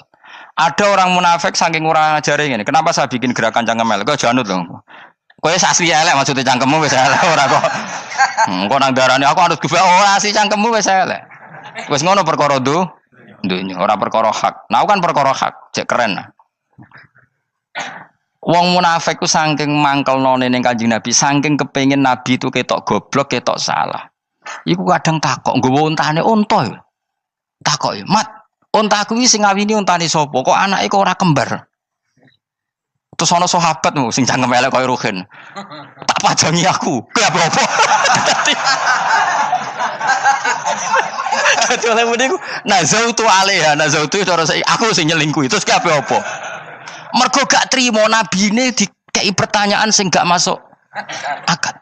Ada orang munafik saking ora ngajari ngene. Kenapa saya bikin gerakan cangkem elek? Kok janut lho. Kowe asli elek maksudnya cangkemmu wis elek ora kok. Engko nang darane aku harus gebak ora asli cangkemmu wis elek. Wis ngono perkara dunya ora perkara hak. Nah kan perkara hak, cek keren. Wong munafik ku saking mangkelnone ning Kanjeng Nabi, saking kepengin Nabi itu ketok goblok, ketok salah. Iku kadang takok nggawa untane unta ya. Takok, "Mat, unta kuwi sing ngawini untane sapa? Kok anake kok ora kembar?" Terus ana sahabatmu sing cangkem elek kaya Ruhin. Tak pajangi aku. Kowe apa? Dadi oleh muni ku nazautu alaiha, nazautu cara aku sing nyelingkuhi. Terus ki apa? Mergo gak trimo nabine dikei pertanyaan sing gak masuk akal.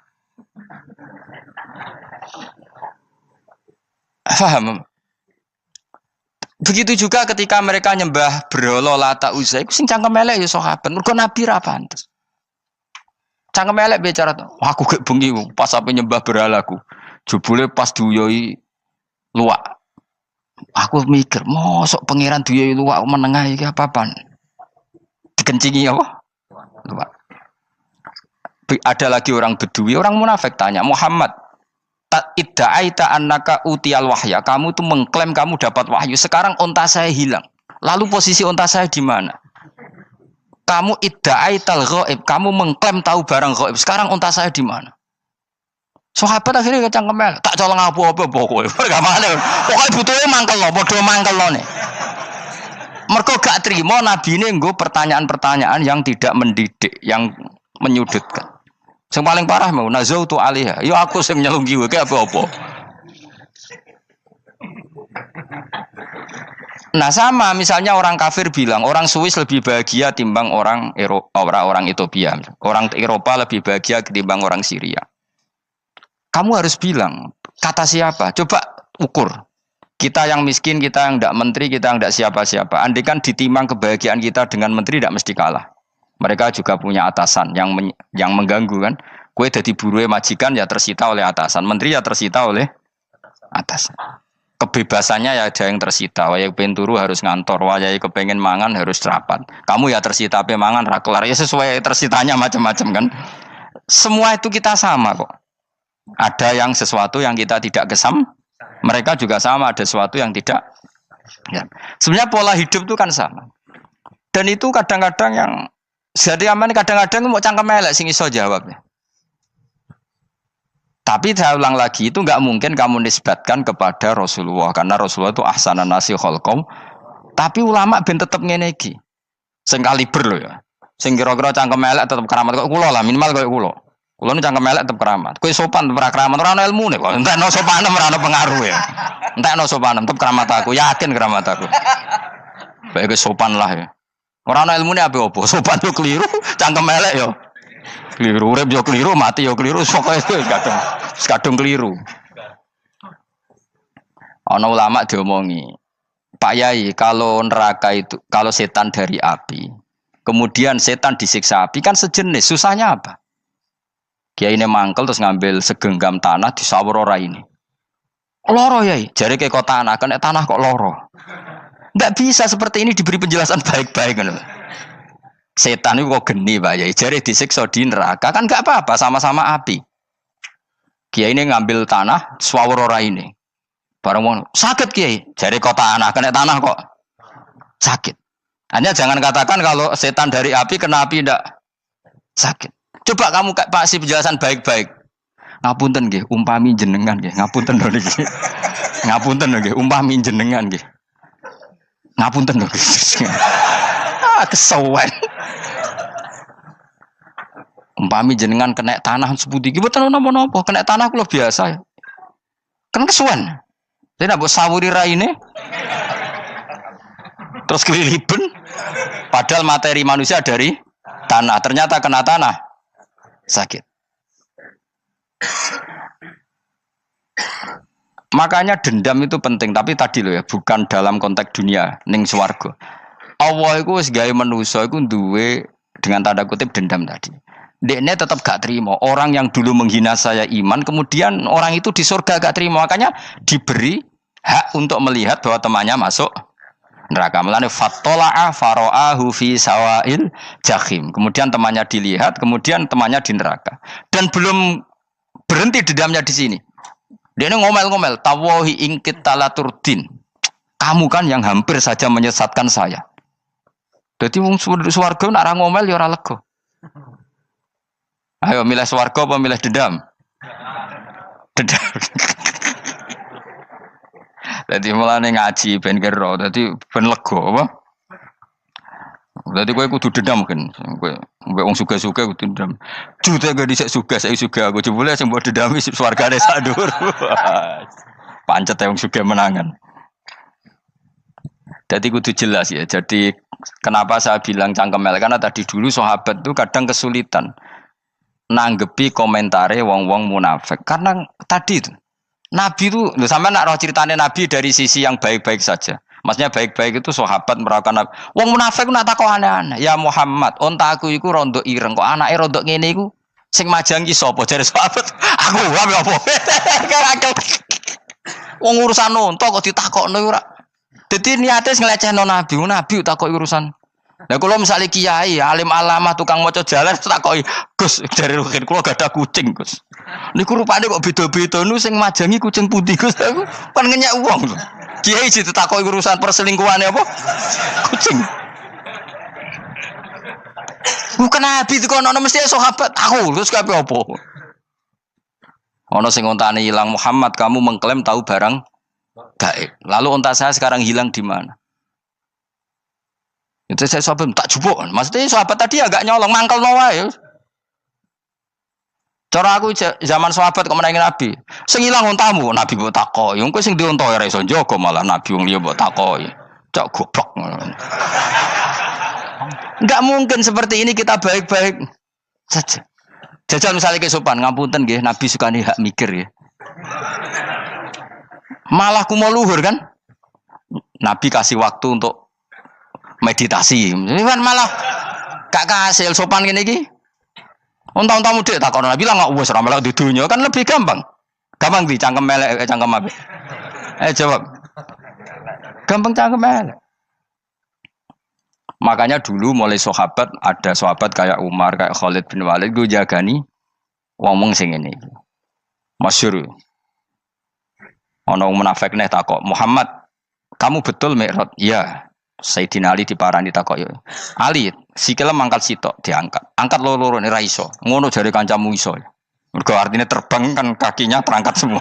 Paham? Begitu juga ketika mereka nyembah berhala Lata Uzza iku sing cangkem elek ya sahabat. Mergo Nabi ra pantes. Cangkem elek bicara, aku gek bengi pas sampe nyembah berhalaku. Jebule pas duyoi luwak. Aku mikir, mosok pangeran duyoi luwak menengah iki apa-apaan? Dikencingi apa? Luwak. Ada lagi orang Bedui, orang munafik tanya, "Muhammad, idda'aita annaka utiyal wahya, kamu tuh mengklaim kamu dapat wahyu, sekarang unta saya hilang. Lalu posisi unta saya di mana? Kamu idda'aital ghaib, kamu mengklaim tahu barang ghaib, sekarang unta saya di mana?" Sahabat akhirnya kecangkem elek, tak colong apa-apa kowe. Gak mangane. Pokoke butuhe mangkelno, padha mangkelno. Mergo gak trimo nabine nggo pertanyaan-pertanyaan yang tidak mendidik, yang menyudutkan. Sing paling parah mau nazautu alaiha. Ya aku sing nyelunggi kowe apa-apa. Nah sama misalnya orang kafir bilang orang Swiss lebih bahagia timbang orang orang Ethiopia, orang Eropa lebih bahagia ketimbang orang Syria. Kamu harus bilang kata siapa? Coba ukur. Kita yang miskin, kita yang tidak menteri, kita yang tidak siapa-siapa. Andai kan ditimang kebahagiaan kita dengan menteri tidak mesti kalah. Mereka juga punya atasan yang mengganggu kan. Kue jadi buruh majikan ya tersita oleh atasan, menteri ya tersita oleh atasan. Kebebasannya ya ada yang tersita. Wayai kepengen turu harus ngantor, wayai kepengen mangan harus rapat. Kamu ya tersita pe mangan ra kelar. Ya sesuai tersitanya macam-macam kan. Semua itu kita sama kok. Ada yang sesuatu yang kita tidak gesam, mereka juga sama ada sesuatu yang tidak. Ya. Sebenarnya pola hidup itu kan sama. Dan itu kadang-kadang yang jadi aman kadang-kadang mau cangkem elek sing iso jawabnya. Tapi saya ulang lagi itu nggak mungkin kamu nisbatkan kepada Rasulullah karena Rasulullah itu ahsanan nasi khalqom. Tapi ulama ben tetep ngene iki. Sing kaliber lho ya. Sing kira-kira cangkem elek tetep keramat kok kula lah minimal koyo kula. Kulo nu cangkem elek tetep keramat. Kowe sopan tetep keramat, ora ono ilmune kok. Entekno sopanem ora ono pengaruh ya. Entekno sopanem tetep keramat aku, yakin keramat aku. Baik sopan lah ya. Ora ono ilmune apa-apa, sopan yo keliru, cangkem elek yo. Keliru, urip yo keliru, mati yo keliru, pokoke kadung keliru. Ana ulama diomongi, Pak Yai, kalau neraka itu, kalau setan dari api, kemudian setan disiksa api kan sejenis, susahnya apa? Kiai ini mangkel terus ngambil segenggam tanah di sawur ora ini. Loro yai, jari ke kota tanah, kena tanah kok loro. Nggak bisa seperti ini diberi penjelasan baik-baik kan. Setan itu kok geni Pak Yai, jari disiksa di neraka kan nggak apa-apa, sama-sama api. Kiai ini ngambil tanah sawur ora ini. Barang mau sakit Kiai, jari kota tanah, kena tanah kok sakit. Hanya jangan katakan kalau setan dari api kena api ndak sakit. Coba kamu kasih penjelasan baik-baik. Ngapunten nggih, umpami jenengan nggih. Ngapunten lho niki. Ngapunten lho nggih, umpami jenengan nggih. Ngapunten lho nggih. Kesuwen. Umpami jenengan kena tanah sepundi iki mboten napa-napa, kena tanah kula biasa. Kan kesuwen. Saya ndak mbok sawuri raine. Terus keliliben. Padahal materi manusia dari tanah, ternyata kena tanah. Sakit. Makanya dendam itu penting, tapi tadi loh ya, bukan dalam konteks dunia, ning swarga. Allah iku wis gawe manusa iku duwe dengan tanda kutip dendam tadi. Dekne tetap gak terima. Orang yang dulu menghina saya iman, kemudian orang itu di surga gak terima, makanya diberi hak untuk melihat bahwa temannya masuk neraka. Mulane fattala'a fara'ahu fi sawail jahim. Kemudian temannya dilihat, kemudian temannya di neraka. Dan belum berhenti dendamnya di sini. Dia ini ngomel-ngomel, tawahi ingkit talaturdin. Kamu kan yang hampir saja menyesatkan saya. Jadi wong swarga nak ra ngomel ya ora lega. Ayo milih swarga apa milih dendam? Dendam. Jadi mulane ngaji ben kero, dadi ben lega apa? Dadi kowe kudu dendam kan. Kowe wong suga-suga kudu dendam. Jute gak dhisik suga, saiki suga aku jebule sing mbok dendami swargane sak dhuwur. Pancet wong suga menangan. Jadi kudu jelas ya. Jadi kenapa saya bilang cangkemel karena tadi dulu sahabat itu kadang kesulitan nanggepi komentare wong-wong munafik karena tadi itu Nabi itu, sampai nak roh ceritanya Nabi dari sisi yang baik-baik saja. Maksudnya baik-baik itu sahabat merawakan Nabi. Wong munafik nak takok aneh-aneh. Ya Muhammad, onta aku iku rondo ireng kok anake rondo ngene iku sing majangi sapa jare sahabat. Aku apa? Wong urusan onta kok ditakokno ora. Dadi niate nglecehno Nabi, Nabi takok urusan. Lah kula misale kiai, alim alamah tukang maca jalan takoki, Gus, jare rugen kula gak ada kucing, Gus. Niku rupane kok beda-beda nu sing majangi kucing putih, Gus. Aku kan ngenyek wong. Kiai ditakoki urusan perselingkuhane apa? Kucing. Bukan Nabi dikono mesti sahabat aku, terus kabeh apa? Ono sing ontane hilang, Muhammad kamu mengklaim tahu barang gaib. Lalu onta saya sekarang hilang di mana? Itu saya sahabat tak jupuk. Maksudnya sahabat tadi agak nyolong mangkel noa ya. Cara aku zaman sahabat kok menangi Nabi. Sing ilang untamu, Nabi mbok takoki. Engko sing diunta ora iso njaga malah Nabi wong liya mbok takoki. Cok goblok. Enggak mungkin seperti ini kita baik-baik saja. Jajal misalnya ke sopan, ngapunten nggih, Nabi sukani hak mikir ya. Malah kumo luhur kan? Nabi kasih waktu untuk meditasi. Ini kan malah gak kasil sopan gini iki. Unta-untamu dek takon Nabi lah nggak wes ramelak di dunia kan lebih gampang. Gampang di cangkem melek cangkem apa? Jawab. Gampang cangkem melek. Makanya dulu mulai sahabat ada sahabat kayak Umar, kayak Khalid bin Walid gue jagani ngomong sing ini. Masyhur. Ono munafik nih takok, Muhammad, kamu betul Mi'raj? Iya. Sayyidina Ali diparani takok yo. Ali, sikile mangkat sitok diangkat. Angkat loro-loro ora iso. Ngono jare kancamu iso. Mergo artine terbang kan kakinya terangkat semua.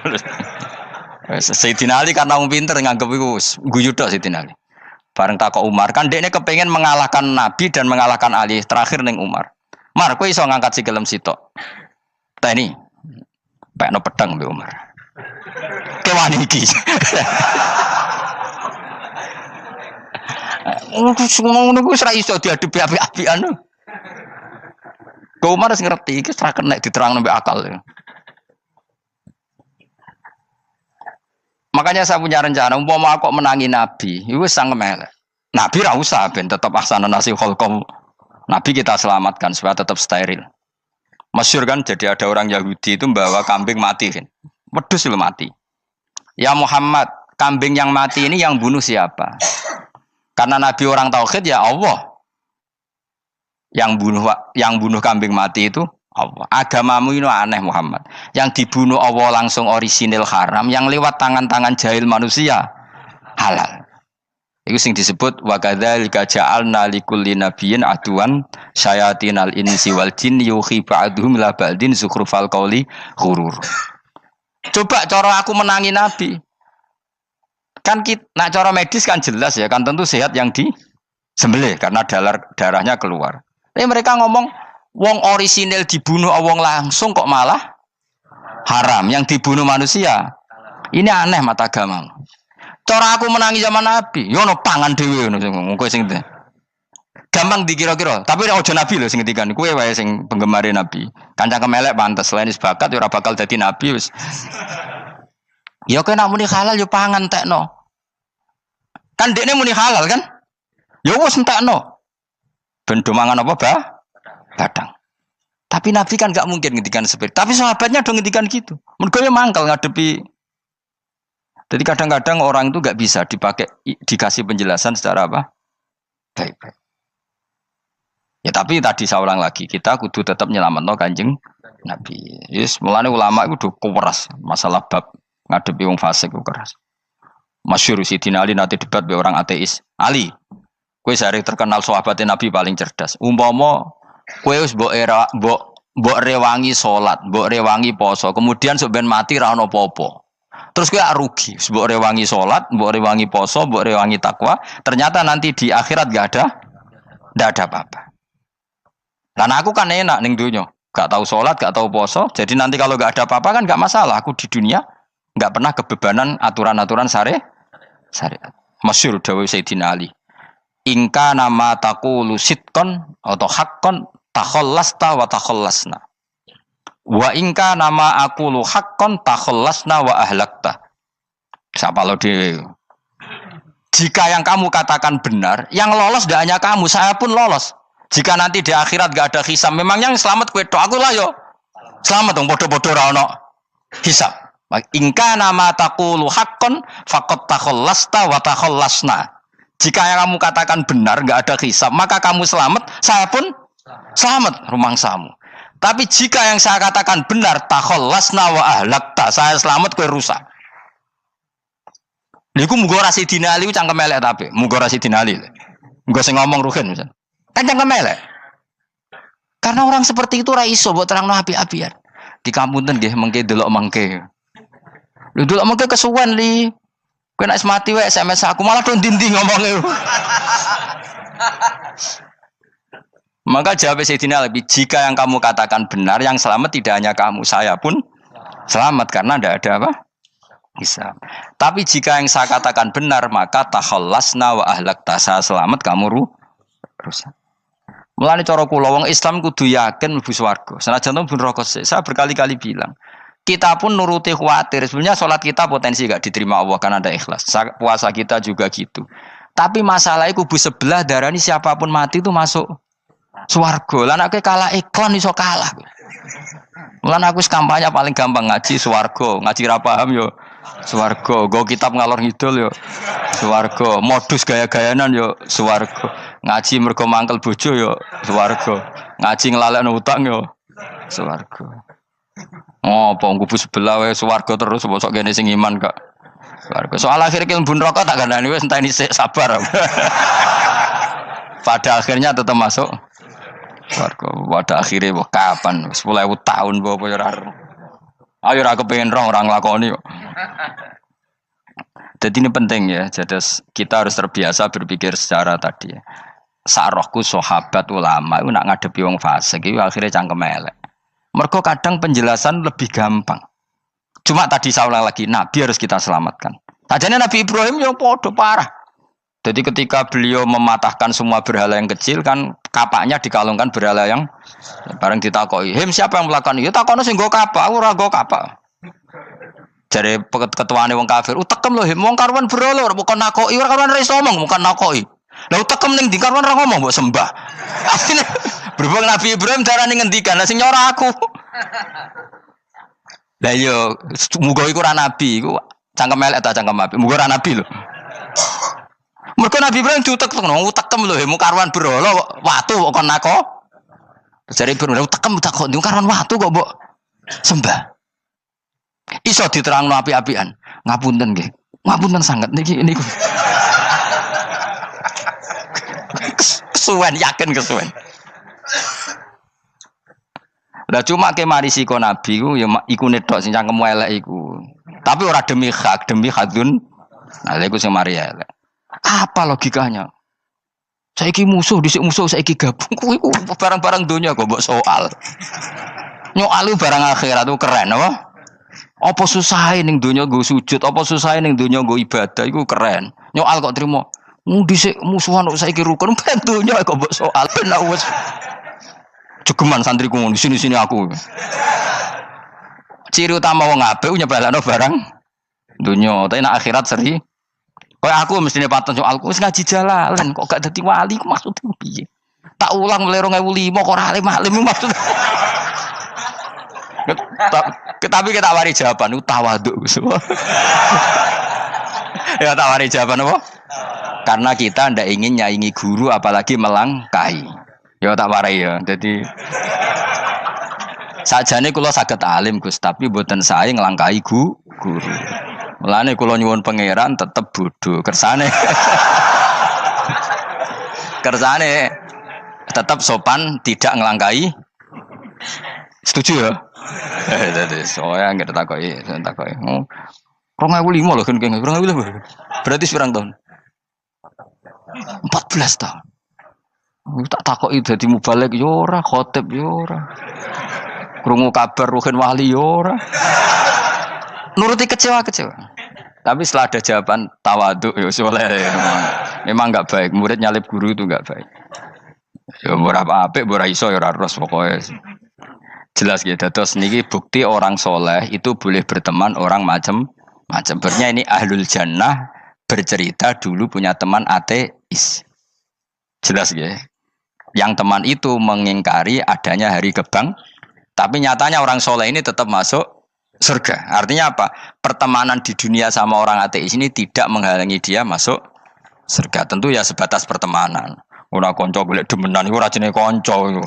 Sayyidina Ali karena wong pinter nganggep iku guyu tok Sayyidina Ali. Bareng takok Umar, kan dekne kepengen mengalahkan Nabi dan mengalahkan Ali. Terakhir ning Umar. Mar, kowe iso ngangkat sikilem sitok. Ta ini. Pekno pedang mbek Umar. Kewan iki. Ngono ku ora iso diadepi api-apian. Kau Umar harus ngerti iki ora kena diterangno mbek akal. Makanya saya punya rencana umpama aku menangi Nabi, iku sang melek. Nabi ra usah ben tetep ahsana nasi kholqom. Nabi kita selamatkan supaya tetap steril. Masyhur kan jadi ada orang Yahudi itu membawa kambing mati kan. Wedhus lu mati. Ya Muhammad, kambing yang mati ini yang bunuh siapa? Karena Nabi orang tauhid ya Allah. Yang bunuh kambing mati itu Allah. Agamamu ini aneh Muhammad. Yang dibunuh Allah langsung orisinil haram, yang lewat tangan-tangan jahil manusia halal. Itu sing disebut wa kadzalika ja'alna likulli nabiyyin aduwan syayatinal insi wal jin yuhi ba'dhum la ba'din zukhrufal qauli ghurur. Coba cara aku menangi Nabi. Kan kita, nak cara medis kan jelas ya, kan tentu sehat yang disembelih karena darahnya keluar. Tapi mereka ngomong wong orisinil dibunuh wong langsung kok malah haram yang dibunuh manusia. Ini aneh mata agama. Cara aku menangi zaman Nabi, yo no pangan dhewe ngono kowe sing gampang dikira-kira. Tapi ora aja Nabi lho sing ngendikan, kowe wae sing penggemar Nabi. Kancang kemelek pantes selain bakat ora bakal dadi nabi wis. Ya kowe nak muni halal yo pangan tekno. Kan dekne muni halal kan? Ya wis entekno. Ben do mangan apa, Bah? Badang. Tapi Nabi kan gak mungkin ngendikan seperti. Tapi sahabatnya do ngendikan gitu. Mergo ya mangkel ngadepi. Jadi kadang-kadang orang itu gak bisa dikasih penjelasan secara apa? Baik-baik. Ya tapi tadi saya ulang lagi, kita kudu tetap nyelametno Kanjeng Nabi. Yes, mulane ulama itu keras masalah bab ngadepi wong fasik itu keras. Masyhur Sidina Ali nanti debat be orang ateis. Ali, kowe sare terkenal sahabat Nabi paling cerdas. Umpama kowe wis mbok rewangi salat, mbok rewangi poso, kemudian sok ben mati ra ono apa-apa. Terus kowe rugi, mbok rewangi salat, mbok rewangi poso, mbok rewangi takwa, ternyata nanti di akhirat ndak ada apa-apa. Lan aku kan enak ning donya, gak tahu salat, gak tahu poso, jadi nanti kalau gak ada apa-apa kan gak masalah. Aku di dunia gak pernah kebebanan aturan-aturan syariat. Masyhur dawuh Sayyidina Ali. Ingka nama taqulu sidqan atau haqqan takhallasta wa takhallasna. Wa ingka nama aqulu haqqan takhallasna wa ahlakta. Siapa lo di? Jika yang kamu katakan benar, yang lolos tidak hanya kamu, saya pun lolos. Jika nanti di akhirat gak ada hisab, memangnya yang selamat kue tok, aku lah yo. Selamat dong, bodoh-bodoh ra ono hisab. Ingka nama taqulu haqqan faqad takhallasta wa takhallasna. Jika yang kamu katakan benar, gak ada hisab, maka kamu selamat, saya pun selamat rumangsamu. Tapi jika yang saya katakan benar, takhallasna wa ahlakta, saya selamat kowe rusak. Niku muga Rasidina Ali cangkem elek tapi, muga Rasidina Ali. Muga sing ngomong Ruhin misal. Kan cangkem elek. Karena orang seperti itu ra iso mbok terangno api-apian. Ki kapunten nggih mengke delok mengke. Lho delok mengke kesuwen li. Kowe nek mati wae SMS aku malah do ndi-ndi ngomongnya. Maka jawab Sayyidina Ali, jika yang kamu katakan benar, yang selamat tidak hanya kamu, saya pun selamat karena tidak ada apa? Hisab. Tapi jika yang saya katakan benar, maka takhallasna wa ahlakta, saya selamat, kamu rusak. Mulane cara kula wong Islam kudu yakin mlebu swarga. Senajan pun rokok saya berkali-kali bilang, kita pun nuruti khawatir. Sebenarnya sholat kita potensi gak diterima Allah karena ada ikhlas. Puasa kita juga gitu. Tapi masalahnya kubu sebelah darani siapapun mati itu masuk swarga. Lan aku kalah iklan iso kalah. Lan aku kampanye paling gampang ngaji swarga, ngaji ra paham yo swarga, go kitab ngalor ngidul yo swarga, modus gaya-gayanan yo swarga. Ngaji mergo mangkel bojo yo swarga. Ngaji nglalekno utang yo swarga. Oh, apa kubu sebelah wae swarga terus bosok kene sing iman kok. Swarga. Soal akhir ki mlebu neraka tak kandhani wis enteni sik sabar. Pada akhirnya tetap masuk swarga. Pada akhirnya kapan? 10.000 tahun apa ya ora. Ayo ora kepengin orang nglakoni kok. Jadi ini penting ya. Jadi kita harus terbiasa berpikir secara tadi ya. Sarohku sahabat ulama itu nak ngadepi wong fasik itu akhirnya cangkem elek. Mergo kadang penjelasan lebih gampang. Cuma tadi saya ulang lagi, Nabi harus kita selamatkan. Sajane Nabi Ibrahim yang podo parah. Jadi ketika beliau mematahkan semua berhala yang kecil kan kapaknya dikalungkan berhala yang bareng ditakoi. Him siapa yang melakukan itu? Takono sing nggo kapak, ora nggo kapak. Jare ketuane wong kafir, utekem lho him wong karuan berhala ora bukan nakoki, ora karuan iso ngomong, bukan nakoki. Lah utekem ning ndi karuan ora ngomong mbok sembah. Asline berhubung Nabi Ibrahim darane ngendikan, lah sing nyora aku. Lah yo muga iku ora nabi, iku cangkem elek ta cangkem apik. Muga ora nabi lho. Mergo Nabi Ibrahim diutek-utek, utekem lho, mu karuan berhala watu kok kon nako. Jare Ibrahim utekem kok ndi karuan watu kok mbok sembah. Iso diterangno api-apian. Ngapunten nggih. Ngapunten sanget niki niku. Kesuwen yakin kesuwen. Lah cuma ke mari siko Nabi ku ya iku netok sing cangkemmu elek iku. Tapi ora demi hak, demi hadun. Nah iku sing mari elek. Apa logikanya? Saiki musuh dhisik musuh saiki gabung kuwi ku barang-barang donya kok mbok soal. Nyoal barang akhirat itu keren apa? Apa susahe ning donya nggo sujud, apa susahe ning donya nggo ibadah iku keren. Nyoal kok trimo. Dhisik musuhan kok saiki rukun ben donya kok mbok soal ben wis jegeman santriku ngono sini-sini aku. Ciri utama wong apik nyebalakno barang donya, tapi nek akhirat seri. Kayak aku mestine paten soalku wis ngaji jalalan kok gak dadi wali ku maksudku piye? Tak ulang mulai 2005 kok ora alim-alim maksud. Tapi kita wari jawaban tawaduk semua. Ya tak wari jawaban apa? Karena kita ndak ingin nyaingi guru apalagi melangkai. Ya tak warai ya. Jadi sajane kula saged alim Gus, tapi mboten sae nglangkai guru. Mulane kula nyuwun pangeran tetep bodho kersane. Kersane tetap sopan, tidak ngelangkai. Setuju ya? Jadi soalnya nggak takoki. 2005 loh kan, 2005. Berarti seberang tahun? 14 tahun. Tak takoki dadi mubalek yo ora, khotib yo ora. Krungu kabar ruhin wali yo ora. Nuruti kecewa. Tapi setelah ada jawaban tawaduk ya soleh. Memang enggak baik. Murid nyalip guru itu enggak baik. Ya berapa apik ora iso ya ora ros pokoke. Jelas gitu. Terus niki bukti orang soleh itu boleh berteman orang macam-macam. Bernya ini ahlul jannah bercerita dulu punya teman ateis. Jelas gitu. Yang teman itu mengingkari adanya hari kebang. Tapi nyatanya orang soleh ini tetap masuk surga. Artinya apa? Pertemanan di dunia sama orang ateis ini tidak menghalangi dia masuk surga. Tentu ya sebatas pertemanan. Ora konco golek demenan iku ora jenenge konco iku.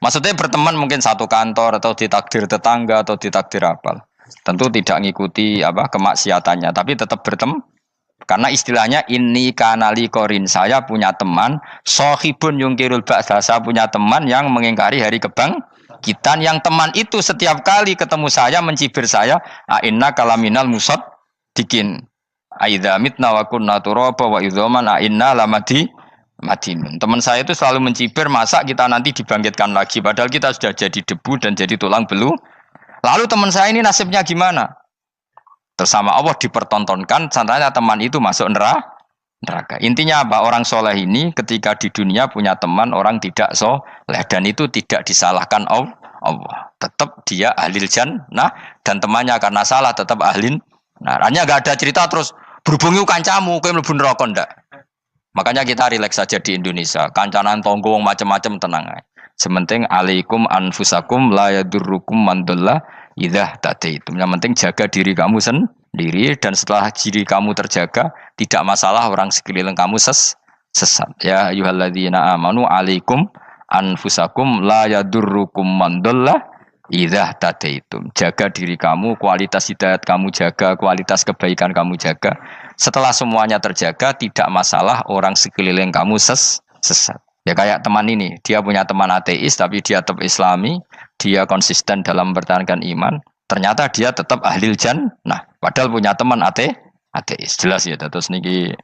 Maksudnya berteman mungkin satu kantor atau ditakdir tetangga atau ditakdir apa. Tentu tidak ngikuti apa kemaksiatannya, tapi tetap berteman. Karena istilahnya ini kanali korin, saya punya teman, sohibun yungkirul ba'sa, saya punya teman yang mengingkari hari sakitan yang teman itu setiap kali ketemu saya mencibir saya, inna kalaminal musad dikin aidza mitna wa kunna turaba wa idzaman inna lamadi madinun. Teman saya itu selalu mencibir, masa kita nanti dibangkitkan lagi padahal kita sudah jadi debu dan jadi tulang belulang. Lalu teman saya ini nasibnya gimana? Tersama Allah dipertontonkan, contohnya teman itu masuk neraka. Intinya apa? Orang soleh ini ketika di dunia punya teman orang tidak soleh dan itu tidak disalahkan Allah. Tetap dia ahlil jannah dan temannya karena salah tetap ahlin. Nah, hanya gak ada cerita terus berhubungi kancamu, kowe mlebu neraka ndak. Makanya kita rileks saja di Indonesia. Kancanan tonggo macam-macam tenang aja. Sementing alaikum anfusakum la yadurrukum man dhalla idza tadaitum. Yang penting jaga diri kamu sendiri dan setelah diri kamu terjaga tidak masalah orang sekeliling kamu sesat. Ya ayyuhalladzina amanu alaikum anfusakum la yadurrukum man dhalla idza tadaitum. Jaga diri kamu, kualitas hidayat kamu jaga, kualitas kebaikan kamu jaga. Setelah semuanya terjaga tidak masalah orang sekeliling kamu sesat. Ya kayak teman ini, dia punya teman ateis tapi dia tetap islami, dia konsisten dalam mempertahankan iman, ternyata dia tetap ahlil jannah, padahal punya teman ateis. Jelas ya, terus niki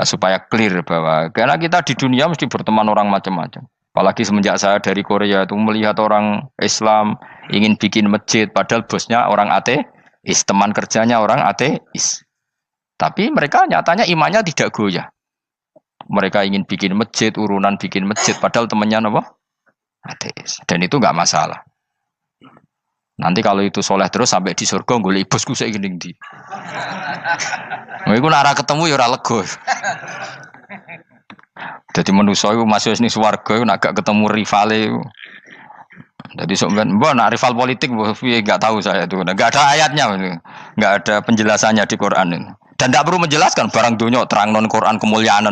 supaya clear bahwa karena kita di dunia mesti berteman orang macam-macam. Apalagi semenjak saya dari Korea itu melihat orang Islam ingin bikin masjid, padahal bosnya orang ateis, teman kerjanya orang ateis. Tapi mereka nyatanya imannya tidak goyah. Mereka ingin bikin masjid, urunan bikin masjid, padahal temannya apa? Ateis. Dan itu nggak masalah. Nanti kalau itu soleh terus sampai di surga, golek bosku saya gini di. Iku nara ketemu ya ora lega. Jadi manusia itu masuk sini swarga, nak gak ketemu rivale. Jadi sebenarnya, nak rival politik, nggak tahu saya itu, nggak ada ayatnya, nggak ada penjelasannya di Quran ini. Dan tidak perlu menjelaskan barang dunia terang non Quran kemuliaan.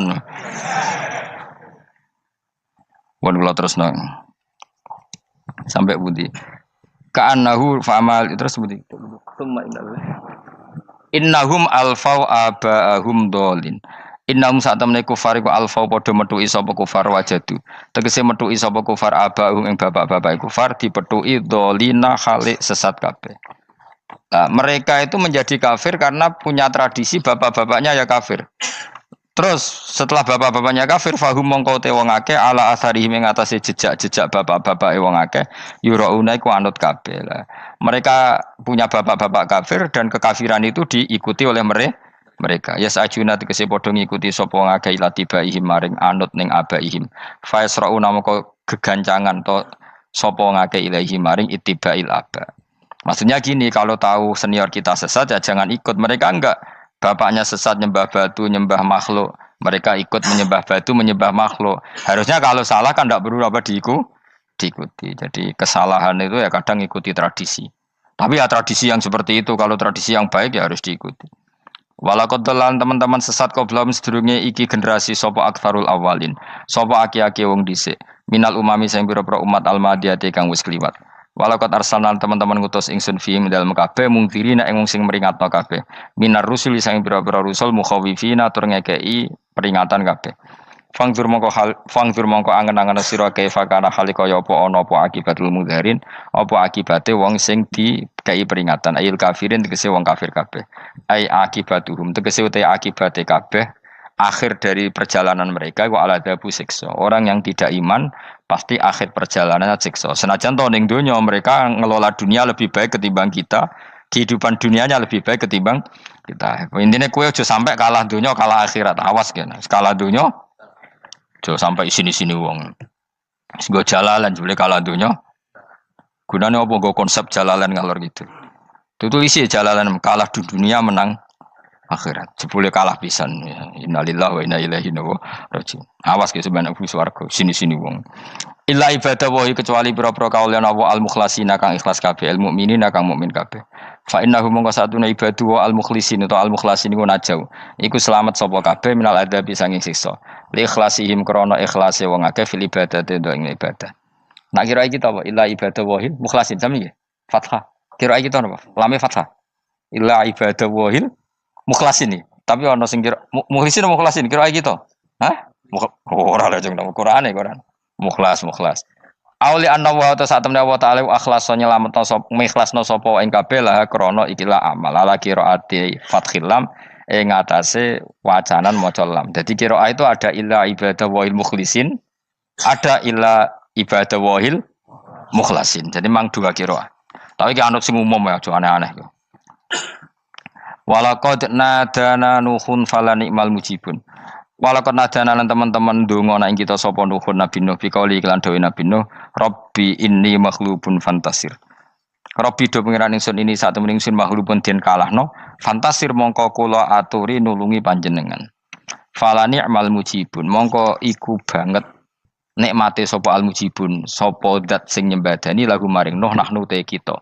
Bukan kalau terus nang sampai budi. Ka'annahu fa'amal terus budi. Innahum alfau aba'ahum dolin. Innahum satamne kufar iku alfau padha metuki sapa kufar wajadu. Tegese metuki sapa kufar aba'ahum ing bapak-bapak kufar dipetuki dolina khalik sesat kabeh. Nah, mereka itu menjadi kafir karena punya tradisi bapak-bapaknya ya kafir. Terus setelah bapak-bapaknya kafir fahum mongko te wong akeh ala asarihi ing atase jejak-jejak bapak-bapake wong akeh yurauna iku anut kabeh. Mereka punya bapak-bapak kafir dan kekafiran itu diikuti oleh mereka. Ya sajuna tegese padha ngikuti sapa wong akeh latibaihim maring anut ning abaihim. Fa yasrauna mongko gegancangan to sapa wong akeh ilahi maring ittibail aba. Maksudnya gini, kalau tahu senior kita sesat ya jangan ikut. Mereka enggak, bapaknya sesat nyembah batu, nyembah makhluk. Mereka ikut menyembah batu, menyembah makhluk. Harusnya kalau salah kan enggak perlu apa diikuti. Jadi kesalahan itu ya kadang ikuti tradisi. Tapi ya tradisi yang seperti itu, kalau tradisi yang baik ya harus diikuti. Walakodalan teman-teman sesat qoblahum sedurunge iki generasi sapa aktsarul awalin. Sapa aki-aki wong dhisik. Minal umami sing pira-pira umat almadiyati kang wis kliwat. Walakot arsalan teman-teman ngutus ingsun fi dalam kabeh mungtirina ing sing meringatno kabeh minar rusuli sang pira-pira rusul mukhawifina tur ngekeki peringatan kabeh fangdur mongko angen-angen sira kaifa kana kaya apa ana apa akibatul mudharin apa akibate wong sing dikei peringatan ayil kafirin tegese wong kafir kabeh ai akibatuhum tegese uta akibate kabeh akhir dari perjalanan mereka wa aladabu siksa. Orang yang tidak iman pasti akhir perjalanannya siksa. Senajan to ning donya mereka ngelola dunia lebih baik ketimbang kita, kehidupan dunianya lebih baik ketimbang kita. Intinya kowe aja sampai kalah donya kalah akhirat. Awas kene. Kalah donya aja sampai sini-sini wong. Sing go jalalan jule kalah donya. Gunane apa nggo konsep jalalan ngalor gitu. Tulis jalalan kalah di dunia menang akhirat. Jebule kalah pisan. Innalillahi wa inna ilaihi raji'un. Awas ke sebenarnya swarga sini-sini wong. Illa ibadah wahi kecuali pira-pira kaulian Allah al-mukhlasina kang ikhlas kabeh, al-mukminina kang mukmin kabeh. Fa innahu mongko satuna ibadu wa al-mukhlisin utawa al-mukhlasin iku najau. Iku selamat sapa kabeh minal adabi sanging siksa. Li ikhlasihim krana ikhlase wong akeh fil ibadati ing ibadah. Nak kira iki ta apa? Illa ibadah wahi mukhlasin sami nggih. Fathah. Kira iki ta napa? Lame fathah. Illa ibadah wahi mukhlasin iki. Tapi ana sing kira mukhlisin mukhlasin kira iki to. Hah? Ora lah jeng Quran. Mukhlas. Auli anna wa ta satemne wa ta'ala akhlas nyelametno sapa mikhlasno sapa ing kabeh lah krana ikilah amal ala qiraati fathil lam ing atase wacanan maca lam. Dadi qiraah itu ada illa ibadah wahil mukhlisin, ada illa ibadah wahil mukhlasin. Jadi mang dua qiraah. Tapi ki anut sing umum ya, aja aneh-aneh. Walaqad nadana nuhun fala ni'mal mujibun. Walaqad nadana lan teman-teman ndonga nek kita sapa nuhun Nabi Nuh bikauli iklan dawe Nabi Nuh, Rabbi inni maghlubun fantasir. Rabbi do pengiran ingsun ini sak temen ingsun maghlubun den kalahno, fantasir mongko kula aturi nulungi panjenengan. Fala ni'mal mujibun, mongko iku banget nikmate sapa al mujibun, sapa zat sing nyembadani lagu maring Nuh nahnu te kita.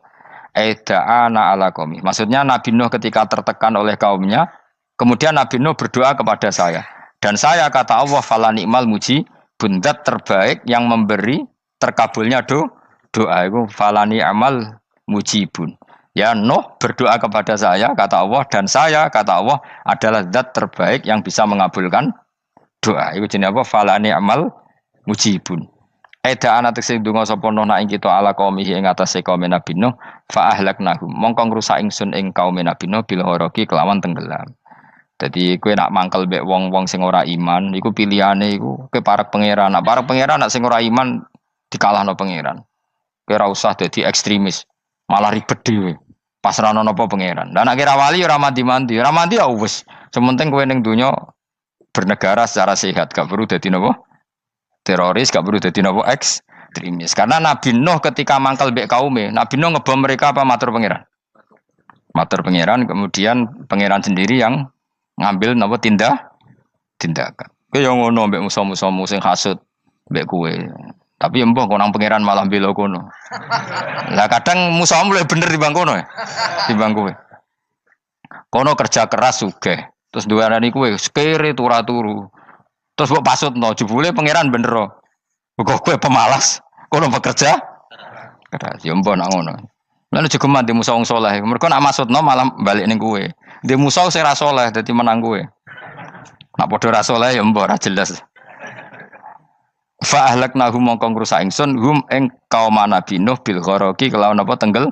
Aida'ana ala qaumi. Maksudnya Nabi Nuh ketika tertekan oleh kaumnya, kemudian Nabi Nuh berdoa kepada saya. Dan saya kata Allah fala ni'mal mujibun, zat terbaik yang memberi terkabulnya doa itu fala ni'mal mujibun. Ya Nuh berdoa kepada saya kata Allah, dan saya kata Allah adalah zat terbaik yang bisa mengabulkan doa. Itu jenenge apa? Fala ni'mal mujibun. Eda ana tekse ndonga sapa Nuh nak ing kita ala qaumihi ing atase kaum Nabi Nuh fa ahlaknahum mongko ngrusak ingsun ing kaum Nabi Nuh bil ghoroqi kelawan tenggelam. Jadi kowe nak mangkel mbek wong-wong sing ora iman, iku pilihane iku kowe parek pangeran. Nak parek pangeran nak sing ora iman dikalahno pangeran. Kowe ora usah dadi ekstremis, malah ribet dhewe. Pasrahno napa pangeran. Lah nek kira wali ora mandi-mandi, ora mandi ya wis. Sementing kowe ning donya bernegara secara sehat, gak perlu dadi napa? Teroris, gak perlu dadi napa? Ekstremis. Karena Nabi Nuh ketika mangkel mbek kaume, Nabi Nuh ngebom mereka apa matur pangeran? Matur pangeran, kemudian pangeran sendiri yang ngambil napa tindakan. Kowe yo ngono mbek musuh-musuhmu sing hasud mbek kowe. Tapi mbah kok nang pangeran malah bela kono. Lah kadang musuhmu luwih bener timbang kono ya. Timbang kowe. Kono kerja keras sugih. Terus duweni kowe sekere turu. Terus mbok pasutno jebule pangeran bener. Kok kowe pemalas. Kono bekerja keras. Yo mbah nak ngono. Lan jegeman di musuh wong saleh. Mergo nak maksudno malah balik ning kowe. Di musuh sing ra saleh dadi menang kowe. Nak padha ra saleh ya mbok ra jelas. Fa ahlaknahum mongko ngrusak ingsun hum ing kaum Nabi Nuh bil ghoroqi kelawan apa tenggel.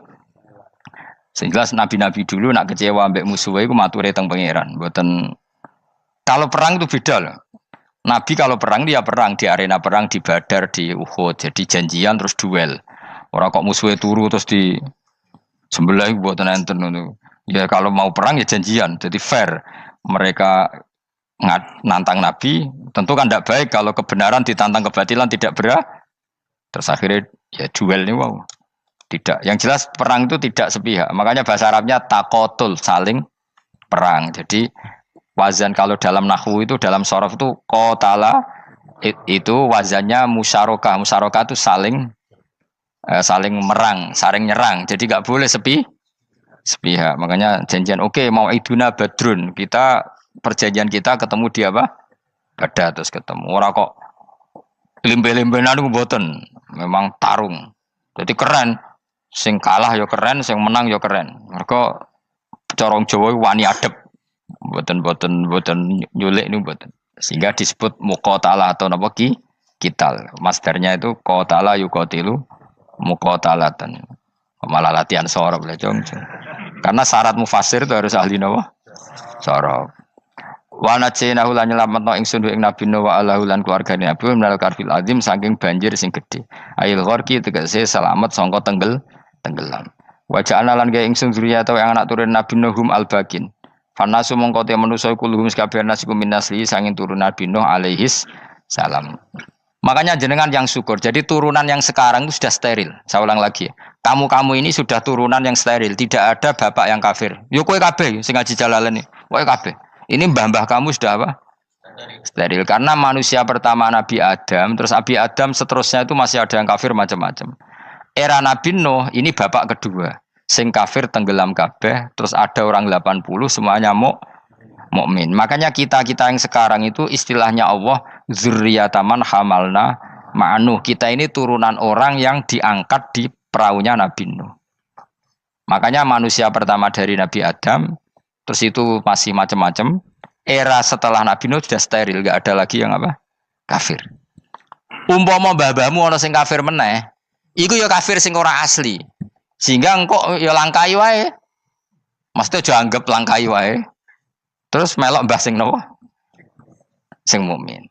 Sing jelas nabi-nabi dulu nak kecewa mbek musuhe iku mature teng pangeran. Mboten kalau perang itu beda loh. Nabi kalau perang dia perang di arena perang di Badar, di Uhud. Jadi janjian terus duel. Ora kok musuhe turu terus di sebelah mboten enten ngono. Ya kalau mau perang ya janjian, jadi fair. Mereka nantang Nabi, tentu kan tidak baik kalau kebenaran ditantang kebatilan tidak berat. Terus akhirnya ya duel ini wow. Tidak. Yang jelas perang itu tidak sepihak. Makanya bahasa Arabnya takotul, saling perang. Jadi wazan kalau dalam nahwu itu dalam shorof itu qatala itu wazannya musyarakah. Musyarakah itu saling merang, saling nyerang. Jadi nggak boleh sepihak. Makanya janjian oke, mau iduna badrun, kita perjanjian kita ketemu di apa? Badar terus ketemu. Ora kok limbe-limbenan mboten, memang tarung. Jadi keren. Sing kalah ya keren, sing menang ya keren. Mergo corong Jawa wani adep. Mboten nyulik niku mboten. Sehingga disebut muqatalah atau napa kital. Masdarnya itu qatala yuqatilu muqatalatan. Malah latihan sorab lah jong. Karena syarat mufassir itu harus ahli napa? Sorab. Wa najinahu lan nyelametno ingsun ing Nabi Nuh wa alahu lan keluargane Nabi minal karfil azim saking banjir sing gedhe. Ail gharqi tegese selamat sangka tenggelam. Wa ja'alna lan gawe ingsun zuriyata yang anak turun Nabi Nuhum al-bakin. Fanasu mongko te manusa kulhum kabeh nasikum minasli sanging turun Nabi Nuh alaihis salam. Makanya jenengan yang syukur. Jadi turunan yang sekarang itu sudah steril. Saya ulang lagi. Kamu ini sudah turunan yang steril. Tidak ada bapak yang kafir. Yo kowe kabeh sing ngaji Jalalain. Kowe kabeh. Ini mbah-mbah kamu sudah apa? Steril. Karena manusia pertama Nabi Adam, terus Nabi Adam seterusnya itu masih ada yang kafir macam-macam. Era Nabi Nuh ini bapak kedua. Sing kafir tenggelam kabeh, terus ada orang 80 semuanya mukmin. Makanya kita yang sekarang itu istilahnya Allah zurriyataman hamalna ma'nuh. Kita ini turunan orang yang diangkat di perahunya Nabi Nuh. Makanya manusia pertama dari Nabi Adam, terus itu masih macam-macam. Era setelah Nabi Nuh sudah steril, enggak ada lagi yang apa? Kafir. Umpama mbah-mbahmu ana sing kafir meneh, Iku ya kafir sing ora asli. Sehingga engkau ya langkai wae. Mesti aja anggap langkai wae. Terus melok mbah sing nopo? Sing mukmin.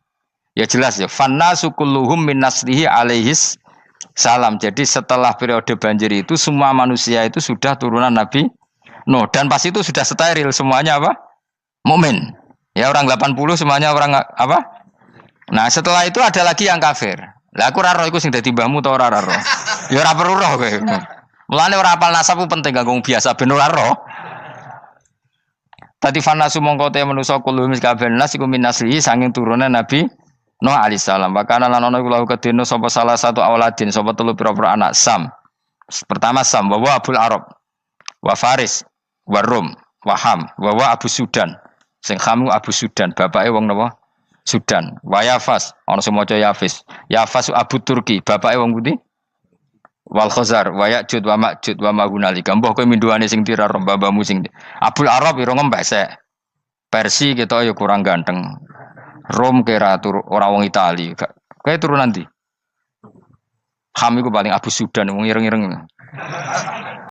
Ya jelas ya. Fannasu kulluhum min naslihi alaihis salam. Jadi setelah periode banjir itu semua manusia itu sudah turunan Nabi Nuh dan pas itu sudah steril semuanya apa? Mukmin. Ya orang 80 semuanya orang apa? Nah, setelah itu ada lagi yang kafir. Lah aku ora roh iku sing dadi mbahmu ta ora roh. Ya ora perlu roh kowe. Mulane ora apal nasab penting kanggo biasa ben ora roh. Tadi fanasu mongko te manusa kulo mis kabeh nas iku min naslihi saking turunan Nabi Nuh alaihi salam. Bakana lan ana iku lahu kedene sapa salah satu awaladin sapa telu pira-pira anak Sam. Pertama Sam wa Abul Arab wa Faris wa Rum wa Ham wa Abu Sudan. Sing Ham Abu Sudan, bapake wong napa? Sudan. Wa Yafas, ana sing maca Yafis. Yafas Abu Turki, bapake wong pundi? Wal Khazar, wa Ya'jud wa Ma'jud wa Magunalika. Mbah kowe minduane sing tira babamu sing Abul Arab ira ngembesek. Persi kita ya kurang ganteng. Rom kira ora wong Itali. Kae turunan ndi? Ham iku paling Abu Sudan wong ireng-ireng.